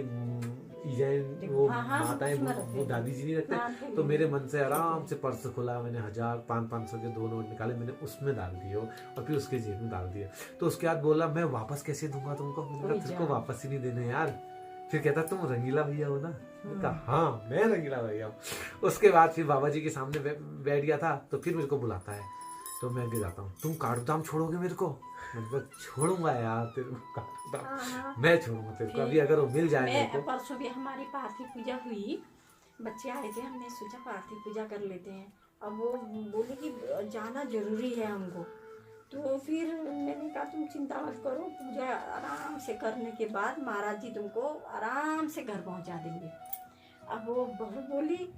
ईजैन वो माताएं वो दादी जी नहीं रखते, तो मेरे मन से आराम से पर्स खोला, मैंने 1000 500 के 2 नोट निकाले, मैंने उसमें डाल दिए और फिर उसके जेब में डाल दिए। तो उसके बाद बोला मैं वापस कैसे दूंगा तुमको, मैंने कहा तेरे को वापस ही नहीं देने यार। फिर कहता तुम रंगीला भैया हो ना, मैंने कहा हाँ मैं रंगीला भैया हूँ। उसके बाद फिर बाबा जी के सामने बैठ गया था, तो फिर मेरे को बुलाता है, तो मैं गिर जाता हूँ, तुम काठगोदाम छोड़ोगे मेरे को? मतलब छोड़ूंगा यार तेरे को, काठगोदाम मैं छोड़ूंगा तेरे को, अभी अगर वो मिल जाए तो। परसों भी हमारी पार्थिव पूजा हुई, बच्चे आए थे, हमने सोचा पार्थिव पूजा कर लेते हैं, अब वो बोली कि जाना जरूरी है हमको। तो फिर मैंने कहा तुम चिंता मत करो, पूजा आराम से करने के बाद महाराज जी तुमको आराम से घर पहुंचा देंगे। अब वो बहू बोली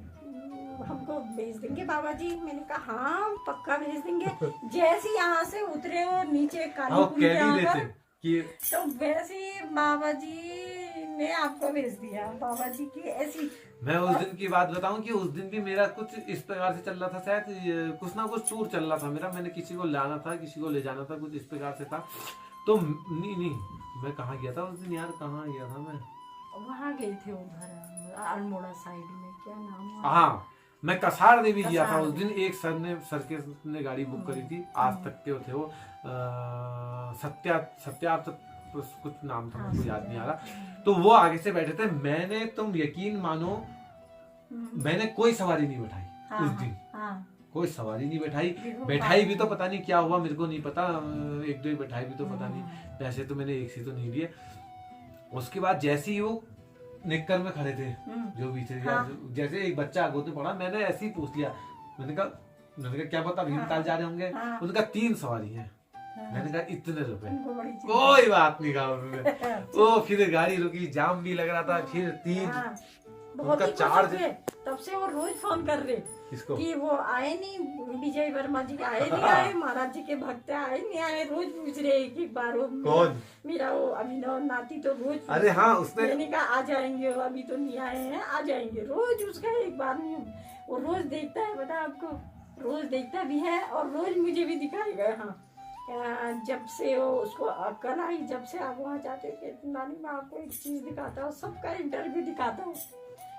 हमको भेज देंगे बाबा जी। मैंने कहा हाँ पक्का भेज देंगे। जैसे यहाँ से उतरे और नीचे काली कुंड के आकर तो वैसे ही बाबा जी ने आपको भेज दिया। बाबा जी की ऐसी। मैं उस दिन की बात बताऊं कि उस दिन भी मेरा कुछ इस प्रकार से चल रहा था, शायद कुछ ना कुछ टूर चल रहा था मेरा। मैंने किसी को लाना था, किसी को ले जाना था, कुछ इस प्रकार से था। तो नहीं मैं कहाँ गया था उस दिन यार, कहाँ गया था मैं? वहाँ गए थे उधर अल्मोड़ा साइड में, क्या नाम? हाँ मैं कसार देवी गया था उस दिन। एक सर ने गाड़ी बुक करी थी, आज तक के थे वो सत्यार्थ कुछ नाम था, मुझे याद नहीं आ रहा। तो वो आगे से बैठे थे। मैंने, तुम यकीन मानो, मैंने कोई सवारी नहीं बैठाई उस दिन। कोई सवारी नहीं बैठाई भी तो पता नहीं क्या हुआ, मेरे को नहीं पता। एक दो ही बैठाई भी तो पता नहीं, पैसे तो मैंने एक से तो नहीं दिए। उसके बाद जैसे ही वो निक्कर में खड़े थे जो भी थे, जैसे एक बच्चा आगोते पड़ा, मैंने ऐसे ही पूछ लिया। मैंने कहा क्या पता भीमताल जा रहे होंगे। उन्होंने कहा 3 सवारी है। मैंने कहा इतने रुपए, कोई बात नहीं कहा। वो फिर गाड़ी रुकी, जाम भी लग रहा था। फिर 3 उनका चार्ज। तब से वो रोज फोन कर रहे किसको कि वो आए नहीं, विजय वर्मा जी आए नहीं आए, महाराज जी के भक्त आए नहीं आए। रोज पूछ रहे एक बार। वो कौन? मेरा वो अभिनव नाती तो रोज। अरे हाँ उसने। मैंने कहा आ जाएंगे, वो अभी तो नहीं आए हैं, आ जाएंगे। रोज उसका एक बार नहीं, वो रोज देखता है, बता आपको, रोज देखता भी है और रोज मुझे भी दिखाएगा। हाँ जब से वो उसको अक्ल आई, जब से आप वहाँ जाते हो नानी मैं आपको एक चीज दिखाता हूँ, सबका इंटरव्यू दिखाता हूँ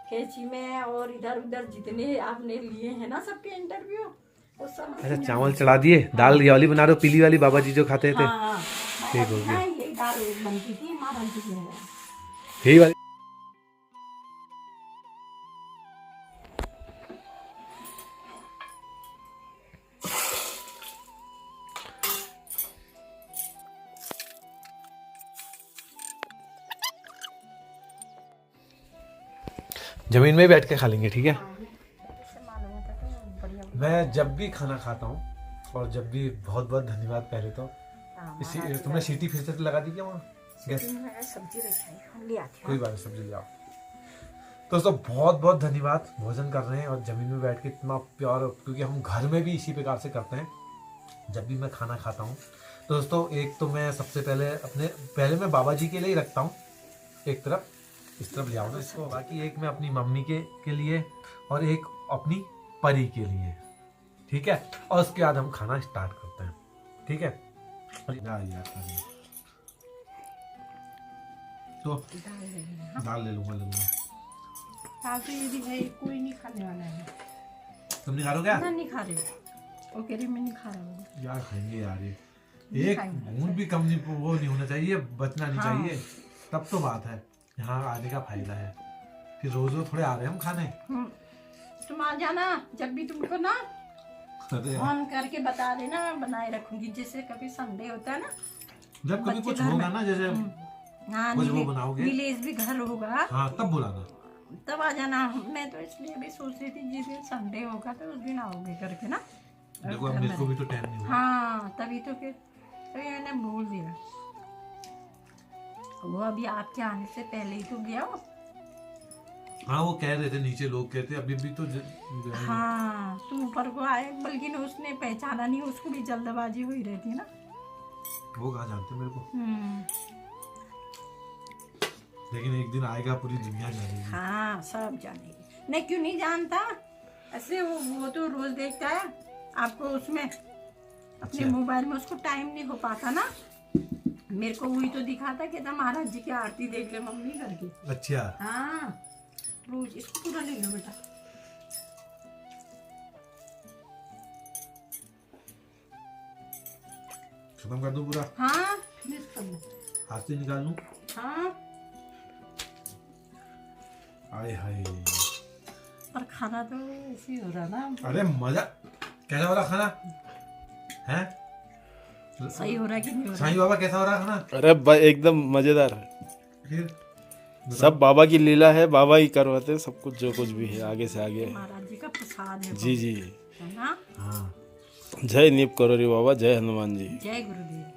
कैची में, और इधर उधर जितने आपने लिए हैं ना सबके इंटरव्यू वो सब। अच्छा चावल चढ़ा दिए, दाल ये वाली बना रहे हो, पीली वाली बाबा जी जो खाते थे? हाँ, ठीक हो गया। ये दाल बनती थी महाराज जी के यहाँ। यही वाली। जमीन में बैठ के खा लेंगे, ठीक है? मैं जब भी खाना खाता हूँ और जब भी बहुत बहुत धन्यवाद पहले तो। इसी तुमने सीटी फिर से लगा दी क्या वहाँ? सब्जी ले आती कोई बात नहीं, सब्जी ले आओ। तो दोस्तों बहुत बहुत धन्यवाद। भोजन कर रहे हैं और जमीन में बैठ के इतना प्यार, क्योंकि हम घर में भी इसी प्रकार से करते हैं जब भी मैं खाना खाता हूँ। तो दोस्तों एक तो मैं सबसे पहले मैं बाबा जी के लिए ही रखता हूँ एक तरफ, इस तरफ ले आओ ना इसको। बाकी एक मैं अपनी मम्मी के लिए और एक अपनी परी के लिए, ठीक है? और उसके बाद हम खाना स्टार्ट करते हैं, ठीक है? तो दाल ले लूंगा दाल तो ये भी है, कोई नहीं खाने वाला है। तुम नहीं खा रहे हो क्या? नहीं खा रहे, वो कह रही मैं नहीं खा रहा हूँ यार। खाएंगे यार, ये एक बूंद भी कम नहीं, वो नहीं होना चाहिए, बचना नहीं चाहिए, तब तो बात है। यहाँ आने का फायदा है। फिर रोज रोज थोड़े आ रहे हैं हम खाने। तुम आ जाना जब भी तुमको ना फोन करके बता देना, मैं बनाए रखूंगी। जैसे कभी संडे होता है ना, जब कभी कुछ होगा ना, जैसे कुछ वो बनाओगे, नीलेश भी घर होगा, हाँ तब बुलाना, तब आ जाना। मैं तो इसलिए भी सोच रही थी जिस दिन संडे होगा तो उस दिन आओगे करके ना। देखो अब मेरे को भी तो टाइम नहीं हुआ। हाँ तभी तो फिर मैंने भूल दिया। वो अभी आपके आने से पहले ही तो गया वो। हाँ वो कह रहे थे, नीचे लोग कहते अभी भी तो हाँ तो ऊपर को आए, बल्कि उसने पहचाना नहीं, उसको भी जल्दबाजी हुई रहती है ना। वो कहाँ जानते मेरे को, लेकिन एक दिन आएगा पूरी दुनिया जानेगी। हाँ सब जानेगी। नहीं क्यों नहीं जानता, ऐसे वो तो रोज देखता है आपको उसमें अपने मोबाइल में, उसको टाइम नहीं हो पाता ना। मेरे को वही तो दिखाता कि महाराज जी की आरती देख ले मम्मी करके। अच्छा हाँ रोज। इसको पूरा ले लो बेटा। खत्म कर दो पूरा? हाँ फिनिश कर लो, हाथ से निकाल लूं? हाँ। आए हाय, पर खाना तो ऐसे हो रहा ना। अरे मजा, कैसा हो रहा खाना है? सही हो रहा कि नहीं हो रहा? साईं बाबा कैसा हो रहा खाना? अरे एकदम मजेदार है। फिर सब बाबा की लीला है, बाबा ही करवाते हैं सब कुछ, जो कुछ भी है आगे से आगे। महाराज जी का प्रसाद है। जी जी दर्शन। हाँ, जय नीप करो रे बाबा, जय हनुमान जी। जय गुरुदेव।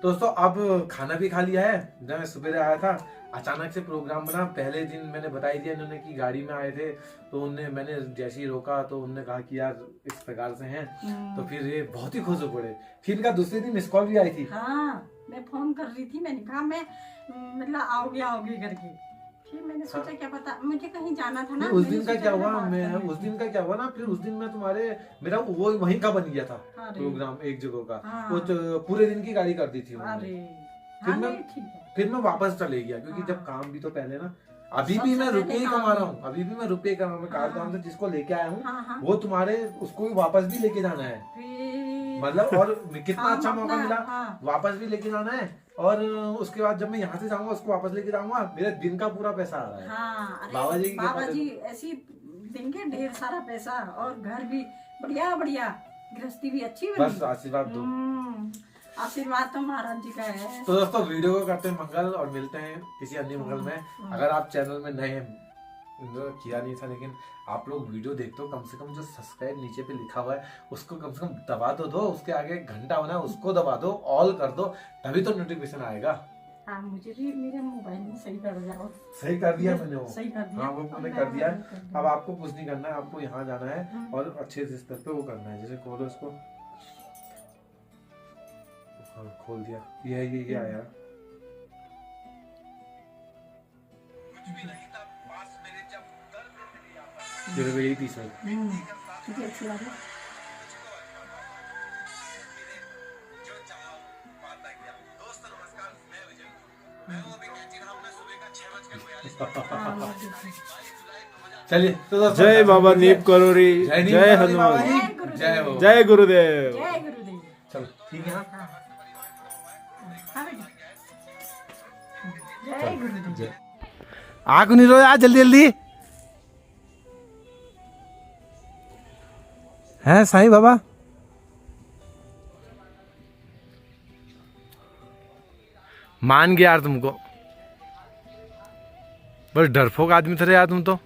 दोस्तों अब खाना भी खा लिया है। जब मैं सुबह आया था अचानक से प्रोग्राम बना। पहले दिन मैंने बताई दिया इन्होंने कि गाड़ी में आए थे, तो मैंने जैसे ही रोका तो उन्होंने कहा कि यार इस प्रकार से हैं, तो फिर ये बहुत ही खुश हो पड़े। फिर इनका दूसरे दिन मिस कॉल भी आई थी। हाँ, मैं फोन कर रही थी, मैंने कहा मैं मतलब आओगे करके। फिर मैंने सोचा क्या पता, मुझे कहीं जाना था ना। उस दिन का क्या हुआ, ना फिर उस दिन मैं मेरा वो वहीं का बन गया था प्रोग्राम, एक जगह का। हाँ। वो तो पूरे दिन की गाड़ी कर दी थी उन्होंने। अरे हाँ, नहीं, ठीक है। फिर मैं वापस चले गया क्योंकि जब काम भी तो पहले ना, अभी भी मैं रुपये ही कमा रहा हूँ, कार काम से जिसको लेके आया हूँ वो तुम्हारे उसको भी वापस भी लेके जाना है। मतलब और कितना अच्छा मौका मिला, वापस भी लेके जाना है, और उसके बाद जब मैं यहाँ से जाऊंगा उसको वापस लेके जाऊंगा, मेरे दिन का पूरा पैसा आ रहा है। हाँ, अरे बाबा जी ऐसी देंगे ढेर सारा पैसा, और घर भी बढ़िया गृहस्थी भी अच्छी बनी। बस आशीर्वाद दो। आशीर्वाद तो महाराज जी का है। तो दोस्तों वीडियो को करते हैं मंगल और मिलते हैं किसी अन्य मंगल में। अगर आप चैनल में नए हैं, किया नहीं था लेकिन आप लोग वीडियो देखते हो, कम से कम जो सब्सक्राइब नीचे पे लिखा हुआ है उसको कम से कम दबा तो दो, उसके आगे घंटा बना है उसको दबा दो, ऑल कर दो, तभी तो नोटिफिकेशन आएगा। हाँ, मुझे भी मेरे मोबाइल में सही कर दिया। सही कर दिया मैंने वो। सही कर दिया। हाँ, वो मैंने कर दिया है। अब आपको कुछ नहीं करना है, आपको यहाँ जाना है और अच्छे से स्तर पे वो करना है। जैसे खोलो इसको, हाँ खोल दिया, ये आया। यही थी सर। कितनी अच्छी बात है। चलिए तो जय बाबा नीप करो रे, जय हनुमान जी, जय हो, जय गुरुदेव। जय गुरुदेव। चलो ठीक है। हाँ बेटा, जय गुरुदेव। आग नहीं रो यार, जल्दी जल्दी है साईं बाबा। मान गया यार तुमको, बस डरपोक आदमी थे यार तुम तो।